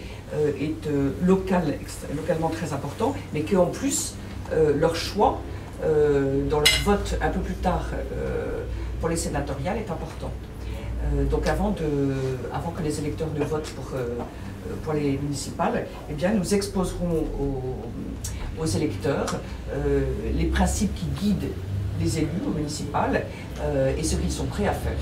est localement très important, mais qu'en plus leur choix dans leur vote un peu plus tard pour les sénatoriales est important. Donc avant que les électeurs ne votent pour les municipales, eh bien, nous exposerons aux électeurs les principes qui guident les élus au municipal et ce qu'ils sont prêts à faire.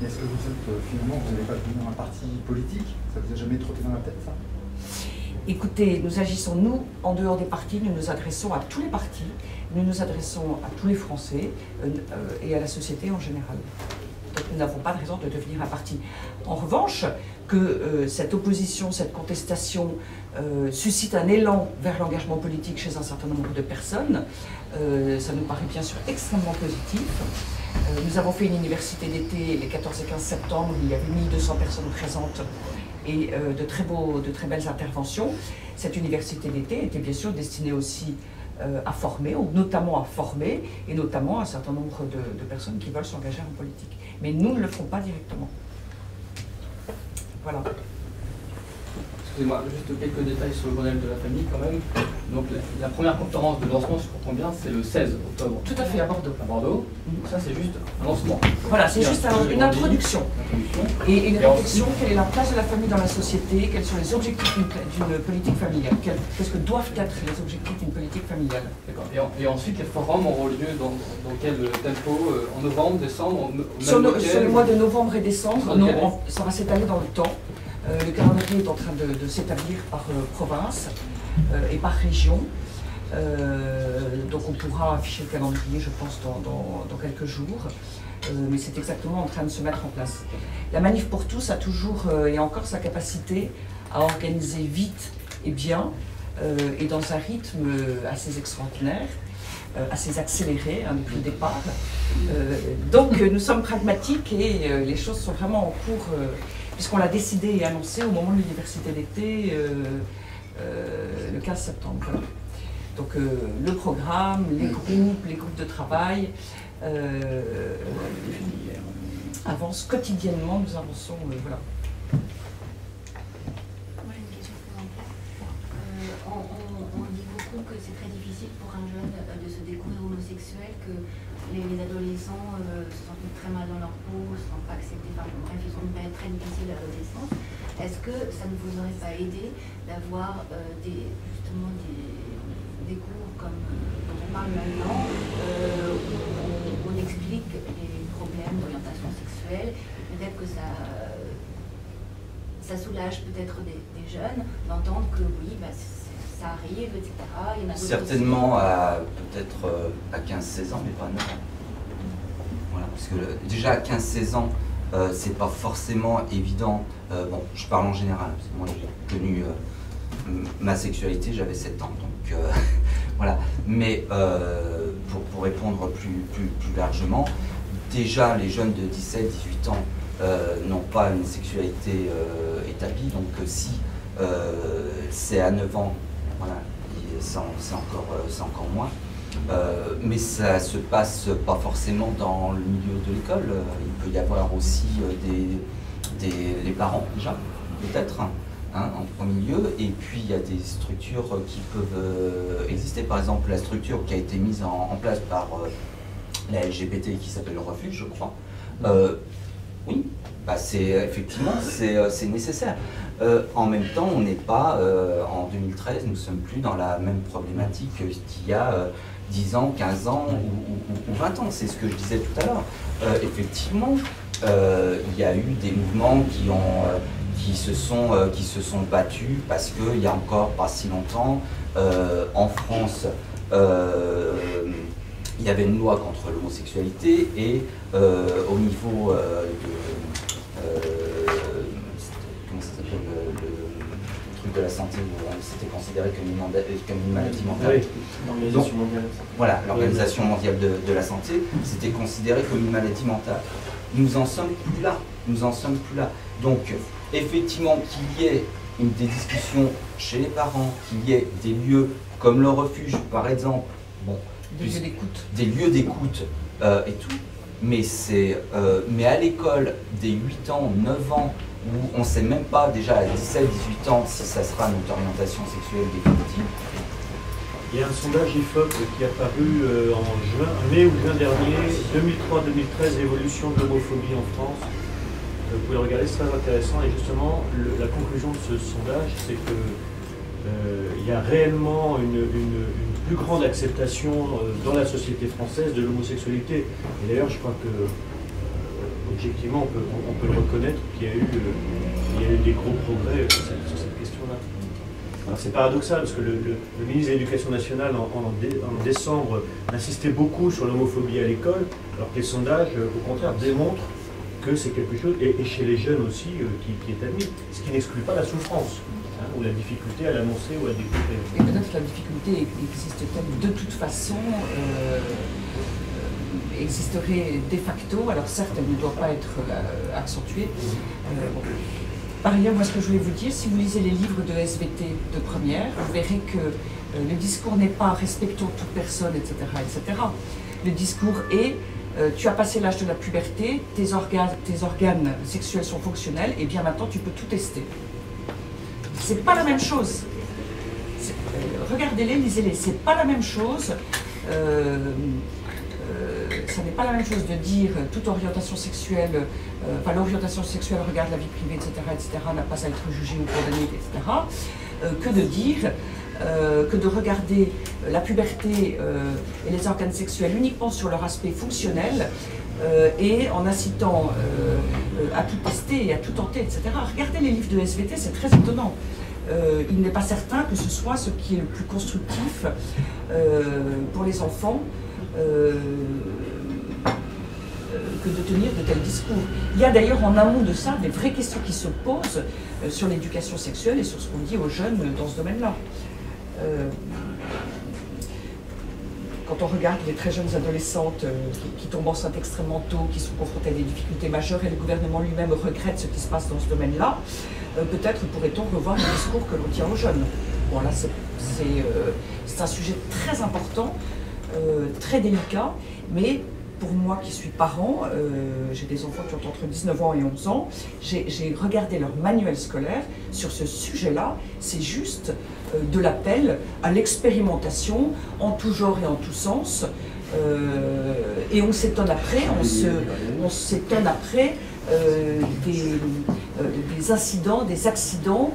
Est-ce que vous êtes finalement, vous n'allez pas devenir un parti politique? Ça vous a jamais trotté dans la tête, ça? Écoutez, nous agissons, nous, en dehors des partis, nous nous adressons à tous les partis, nous nous adressons à tous les Français et à la société en général. Donc nous n'avons pas de raison de devenir un parti. En revanche, que cette opposition, cette contestation suscite un élan vers l'engagement politique chez un certain nombre de personnes, ça nous paraît bien sûr extrêmement positif. Nous avons fait une université d'été les 14 et 15 septembre, où il y avait 1200 personnes présentes et de très belles interventions. Cette université d'été était bien sûr destinée aussi à former, ou notamment à former, et notamment un certain nombre de personnes qui veulent s'engager en politique. Mais nous ne le ferons pas directement. Voilà. Excusez-moi, juste quelques détails sur le Grenelle de la famille quand même. Donc la première conférence de lancement, si je comprends bien, c'est le 16 octobre. Tout à fait, à Bordeaux. À Bordeaux. Donc ça c'est juste un lancement. Voilà, c'est juste une introduction. Et une réflexion, quelle est la place de la famille dans la société, quels sont les objectifs d'une politique familiale, qu'est-ce que doivent être les objectifs d'une politique familiale. D'accord. Et ensuite les forums auront lieu dans quel tempo? En novembre, décembre? Sur le mois de novembre et décembre, ça va s'étaler dans le temps. Le calendrier est en train de s'établir par province et par région. Donc on pourra afficher le calendrier, je pense, dans quelques jours. Mais c'est exactement en train de se mettre en place. La Manif pour tous a toujours et encore sa capacité à organiser vite et bien et dans un rythme assez extraordinaire, assez accéléré depuis le départ. Donc nous sommes pragmatiques et les choses sont vraiment en cours. Puisqu'on l'a décidé et annoncé au moment de l'université d'été, le 15 septembre. Donc le programme, les groupes de travail avancent quotidiennement, nous avançons, voilà. Moi j'ai une question supplémentaire. On dit beaucoup que c'est très difficile pour un jeune de se découvrir homosexuel, que les adolescents se sentent très mal dans leur peau, ne se sentent pas acceptés, enfin bref, ils ont une période très difficile à l'adolescence. Est-ce que ça ne vous aurait pas aidé d'avoir justement des cours comme dont on parle maintenant, où on explique les problèmes d'orientation sexuelle, peut-être que ça soulage peut-être des jeunes d'entendre que oui, bah, ça arrive, etc. Il y en a certainement peut-être à 15-16 ans, mais pas à 9 ans. Voilà, parce que déjà à 15-16 ans, c'est pas forcément évident. Bon, je parle en général, parce que moi j'ai connu ma sexualité, j'avais 7 ans, donc voilà. Mais pour répondre plus largement, déjà les jeunes de 17-18 ans n'ont pas une sexualité établie. Donc si c'est à 9 ans, voilà, c'est encore moins. Mais ça ne se passe pas forcément dans le milieu de l'école. Il peut y avoir aussi les parents, déjà, peut-être, hein, en premier lieu. Et puis, il y a des structures qui peuvent exister. Par exemple, la structure qui a été mise en place par la LGBT, qui s'appelle le Refuge, je crois. Oui, bah effectivement, c'est nécessaire. En même temps, on n'est pas, en 2013, nous ne sommes plus dans la même problématique qu'il y a 10 ans, 15 ans ou 20 ans. C'est ce que je disais tout à l'heure. Effectivement, il y a eu des mouvements qui se sont battus parce qu'il y a encore pas si longtemps, en France, il y avait une loi contre l'homosexualité et au niveau comment ça s'appelle, le truc de la santé, c'était considéré comme une maladie mentale. L'Organisation mondiale. Voilà, l'Organisation mondiale de la santé, c'était considéré comme une maladie mentale. Nous en sommes plus là. Nous en sommes plus là. Donc, effectivement, qu'il y ait des discussions chez les parents, qu'il y ait des lieux comme le refuge, par exemple, bon, des lieux d'écoute et tout, mais à l'école, des 8 ans, 9 ans, où on ne sait même pas déjà à 17, 18 ans si ça sera notre orientation sexuelle définitive. Il y a un sondage IFOP qui est apparu en mai ou juin dernier, 2003-2013, évolution de l'homophobie en France. Vous pouvez le regarder, c'est très intéressant. Et justement, la conclusion de ce sondage, c'est que il y a réellement une plus grande acceptation dans la société française de l'homosexualité. Et d'ailleurs, je crois que, objectivement, on peut le reconnaître qu'il y a eu des gros progrès sur cette question-là. Alors c'est paradoxal, parce que le ministre de l'Éducation nationale, en décembre, insistait beaucoup sur l'homophobie à l'école, alors que les sondages, au contraire, démontrent que c'est quelque chose, et chez les jeunes aussi, qui est admis, ce qui n'exclut pas la souffrance. Ou la difficulté à l'annoncer ou à le découvrir. Et peut-être que la difficulté existe-t-elle de toute façon, existerait de facto, alors certes elle ne doit pas être accentuée. Bon. Par ailleurs, moi ce que je voulais vous dire, si vous lisez les livres de SVT de première, vous verrez que le discours n'est pas respectons toute personne, etc., etc. Le discours est tu as passé l'âge de la puberté, tes organes sexuels sont fonctionnels, et bien maintenant tu peux tout tester. C'est pas la même chose. Regardez-les, lisez-les. C'est pas la même chose. Ça n'est pas la même chose de dire toute orientation sexuelle, enfin l'orientation sexuelle regarde la vie privée, etc., n'a pas à être jugée ou condamnée, etc., que de dire que de regarder la puberté et les organes sexuels uniquement sur leur aspect fonctionnel et en incitant à tout tester et à tout tenter, etc. Regardez les livres de SVT, c'est très étonnant. Il n'est pas certain que ce soit ce qui est le plus constructif pour les enfants que de tenir de tels discours. Il y a d'ailleurs en amont de ça des vraies questions qui se posent sur l'éducation sexuelle et sur ce qu'on dit aux jeunes dans ce domaine-là. Quand on regarde les très jeunes adolescentes qui tombent enceintes extrêmement tôt, qui sont confrontées à des difficultés majeures et le gouvernement lui-même regrette ce qui se passe dans ce domaine-là, peut-être pourrait-on revoir le discours que l'on tient aux jeunes. Bon là c'est un sujet très important, très délicat, mais pour moi qui suis parent, j'ai des enfants qui ont entre 19 ans et 11 ans, j'ai regardé leur manuel scolaire sur ce sujet-là, c'est juste de l'appel à l'expérimentation en tout genre et en tout sens, et on s'étonne après, on s'étonne après des incidents, des accidents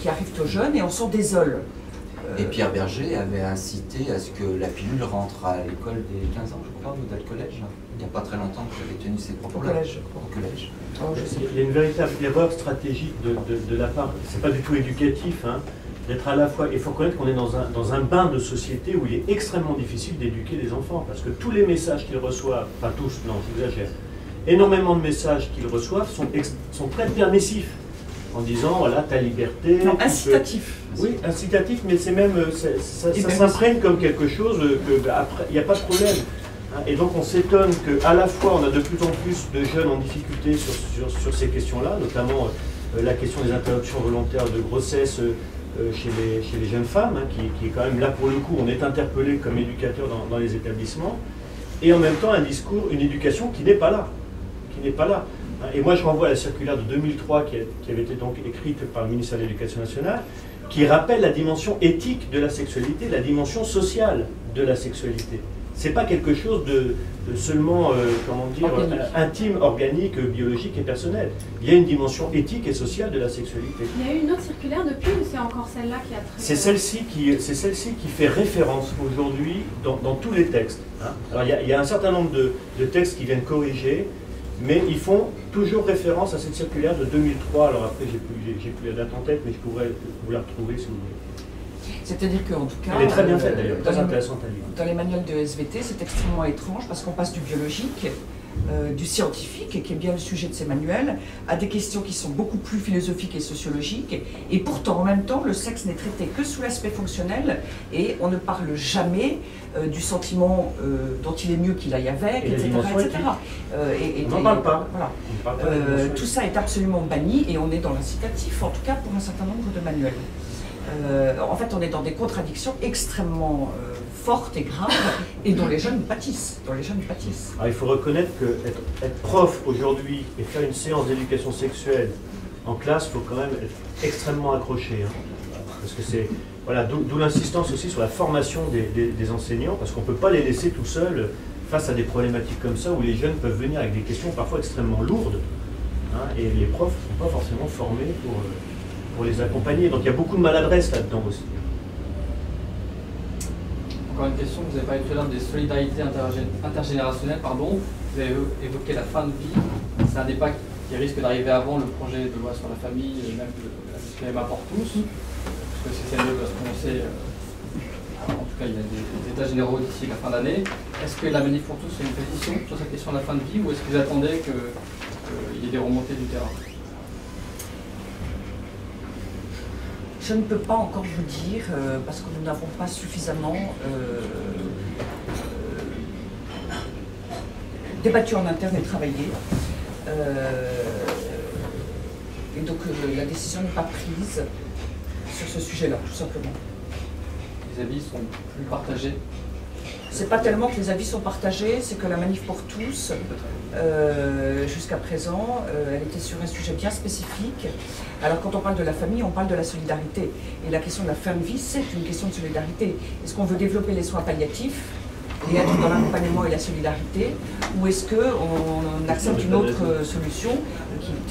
qui arrivent aux jeunes et on s'en désole. Et Pierre Berger avait incité à ce que la pilule rentre à l'école des 15 ans, je crois, ou dès le collège. Il n'y a pas très longtemps que j'avais tenu ces propos-là. Au collège, je crois. Au collège. Oh, je sais. Il y a une véritable erreur stratégique de la part, c'est pas du tout éducatif, hein, d'être à la fois, il faut reconnaître qu'on est dans un bain de société où il est extrêmement difficile d'éduquer les enfants, parce que tous les messages qu'ils reçoivent, pas tous, non, j'exagère, énormément de messages qu'ils reçoivent sont très permissifs, en disant, voilà, ta liberté... Non, incitatif. Oui, incitatif, mais c'est même, ça s'imprègne comme quelque chose que, après, il n'y a pas de problème. Et donc on s'étonne qu'à la fois on a de plus en plus de jeunes en difficulté sur ces questions-là, notamment la question des interruptions volontaires de grossesse chez les jeunes femmes, qui est quand même là pour le coup, on est interpellé comme éducateur dans les établissements, et en même temps un discours, une éducation qui n'est pas là. Et moi je renvoie à la circulaire de 2003 qui avait été donc écrite par le ministère de l'Éducation nationale, qui rappelle la dimension éthique de la sexualité, la dimension sociale de la sexualité. C'est pas quelque chose de seulement, intime, organique, biologique et personnel. Il y a une dimension éthique et sociale de la sexualité. Il y a eu une autre circulaire depuis ou c'est encore celle-là qui a traité? C'est celle-ci qui fait référence aujourd'hui dans tous les textes. Alors il y a un certain nombre de textes qui viennent corriger, mais ils font toujours référence à cette circulaire de 2003. Alors après, j'ai plus la date en tête, mais je pourrais vous la retrouver si vous voulez. C'est-à-dire qu'en tout cas, elle est très bien faite d'ailleurs, très intéressante à lire. Dans les manuels de SVT, c'est extrêmement étrange parce qu'on passe du biologique, du scientifique, qui est bien le sujet de ces manuels, à des questions qui sont beaucoup plus philosophiques et sociologiques. Et pourtant, en même temps, le sexe n'est traité que sous l'aspect fonctionnel et on ne parle jamais du sentiment dont il est mieux qu'il aille avec, etc. On n'en parle pas. Voilà. Tout ça est absolument banni et on est dans l'incitatif, en tout cas pour un certain nombre de manuels. En fait, on est dans des contradictions extrêmement fortes et graves et dont les jeunes pâtissent. Alors, il faut reconnaître qu'être prof aujourd'hui et faire une séance d'éducation sexuelle en classe, il faut quand même être extrêmement accroché. Parce que c'est, voilà, d'où l'insistance aussi sur la formation des enseignants, parce qu'on ne peut pas les laisser tout seuls face à des problématiques comme ça où les jeunes peuvent venir avec des questions parfois extrêmement lourdes. Et les profs ne sont pas forcément formés pour les accompagner. Donc il y a beaucoup de maladresse là-dedans aussi. Encore une question, vous avez parlé tout à l'heure des solidarités intergénérationnelles, pardon. Vous avez évoqué la fin de vie. C'est un débat qui risque d'arriver avant le projet de loi sur la famille, et même la PMA pour tous, parce que c'est celle-là doit se prononcer. En tout cas, il y a des états généraux d'ici la fin d'année. Est-ce que la Manif pour tous a une position sur cette question de la fin de vie, ou est-ce que vous attendez qu'il y ait des remontées du terrain? Je ne peux pas encore vous dire, parce que nous n'avons pas suffisamment débattu en interne et travaillé. Et donc la décision n'est pas prise sur ce sujet-là, tout simplement. Les avis sont plus partagés? C'est pas tellement que les avis sont partagés, c'est que la Manif pour tous, jusqu'à présent, elle était sur un sujet bien spécifique. Alors quand on parle de la famille, on parle de la solidarité. Et la question de la fin de vie, c'est une question de solidarité. Est-ce qu'on veut développer les soins palliatifs et être dans l'accompagnement et la solidarité, ou est-ce qu'on accepte une autre solution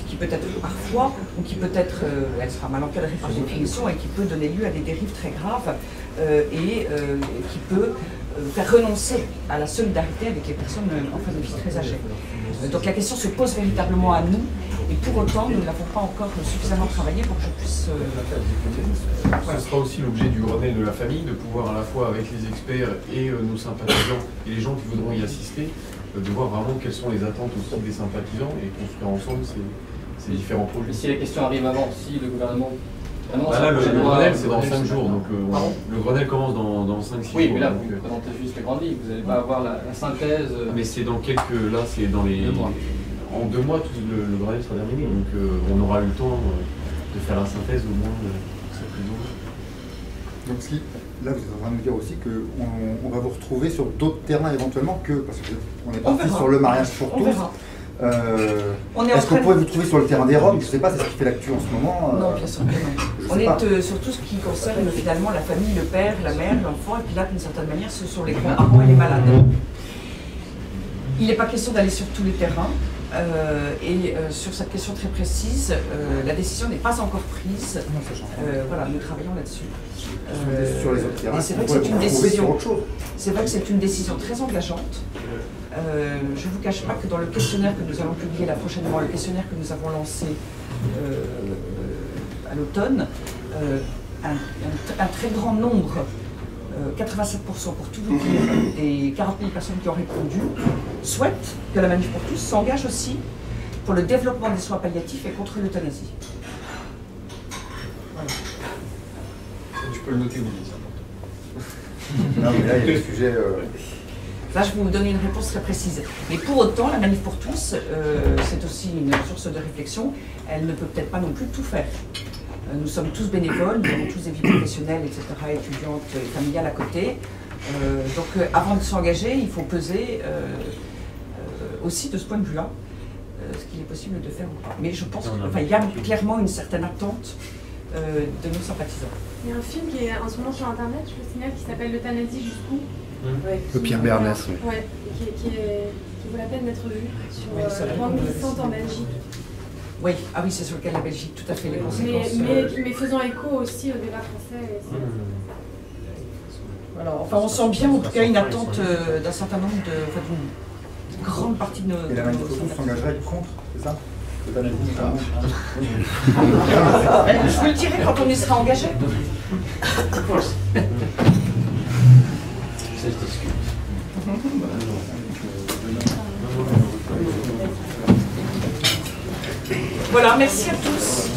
qui peut être parfois, ou qui peut être, elle sera mal encadrée par définition, et qui peut donner lieu à des dérives très graves, et qui peut faire renoncer à la solidarité avec les personnes en fin de vie très âgées. Donc la question se pose véritablement à nous, et pour autant, nous ne l'avons pas encore suffisamment travaillé pour que je puisse... Ce sera aussi l'objet du Grenelle de la famille, de pouvoir à la fois avec les experts et nos sympathisants et les gens qui voudront y assister, de voir vraiment quelles sont les attentes aussi des sympathisants et construire ensemble ces différents projets. Mais si la question arrive avant, si le gouvernement... Là, le Grenelle, c'est dans 5 jours, donc le Grenelle commence dans 5-6 jours. Oui, mais là, vous présentez juste les grandes lignes, vous n'allez pas avoir la synthèse... Mais c'est dans quelques... Là, c'est dans les... 2 mois. En 2 mois, tout le Grenelle sera terminé, donc on aura eu le temps de faire la synthèse au moins de cette raison. Donc si, là vous êtes en train de nous dire aussi qu'on va vous retrouver sur d'autres terrains éventuellement parce qu'on est parti sur le mariage pour tous. Est-ce qu'on pourrait vous trouver sur le terrain des Roms? Je ne sais pas, c'est ce qui fait l'actu en ce moment. Non, bien sûr que non. On est sur tout ce qui concerne finalement la famille, le père, la mère, l'enfant, et puis là, d'une certaine manière, ce sont les grands-parents et les malades. Il n'est pas question d'aller sur tous les terrains. Sur cette question très précise, la décision n'est pas encore prise. Voilà, nous travaillons là-dessus. Sur les autres terrains, c'est vrai que c'est une décision. C'est vrai que c'est une décision très engageante. Je ne vous cache pas que dans le questionnaire que nous allons publier là prochainement, le questionnaire que nous avons lancé à l'automne, un très grand nombre, 87% pour tout vous dire, des 40 000 personnes qui ont répondu, souhaitent que la Manif pour tous s'engage aussi pour le développement des soins palliatifs et contre l'euthanasie. Voilà. Tu peux le noter, oui, c'est important. Non, mais là, il y a des sujets... Là, je vais vous donner une réponse très précise. Mais pour autant, la Manif pour tous, c'est aussi une source de réflexion. Elle ne peut peut-être pas non plus tout faire. Nous sommes tous bénévoles, nous avons tous des vies professionnelles, etc., étudiantes et familiales à côté. Donc, avant de s'engager, il faut peser aussi de ce point de vue-là ce qu'il est possible de faire ou pas. Mais je pense qu'il y a clairement une certaine attente de nos sympathisants. Il y a un film qui est en ce moment sur Internet, je le signale, qui s'appelle L'euthanasie jusqu'où. Le Pierre Bernès, oui. Ouais, qui vaut la peine d'être vu sur bande glissante en Belgique. Oui, ah oui, c'est sur le cas de la Belgique, tout à fait, les conséquences. Mais faisant écho aussi au débat français. Voilà, enfin, on sent bien en tout cas une attente d'un certain nombre d'une grande partie de nos... Et la Manif pour tous s'engagerait contre, c'est ça? Je vous le dirai quand on y sera engagé. Ça se discute. Voilà, merci à tous.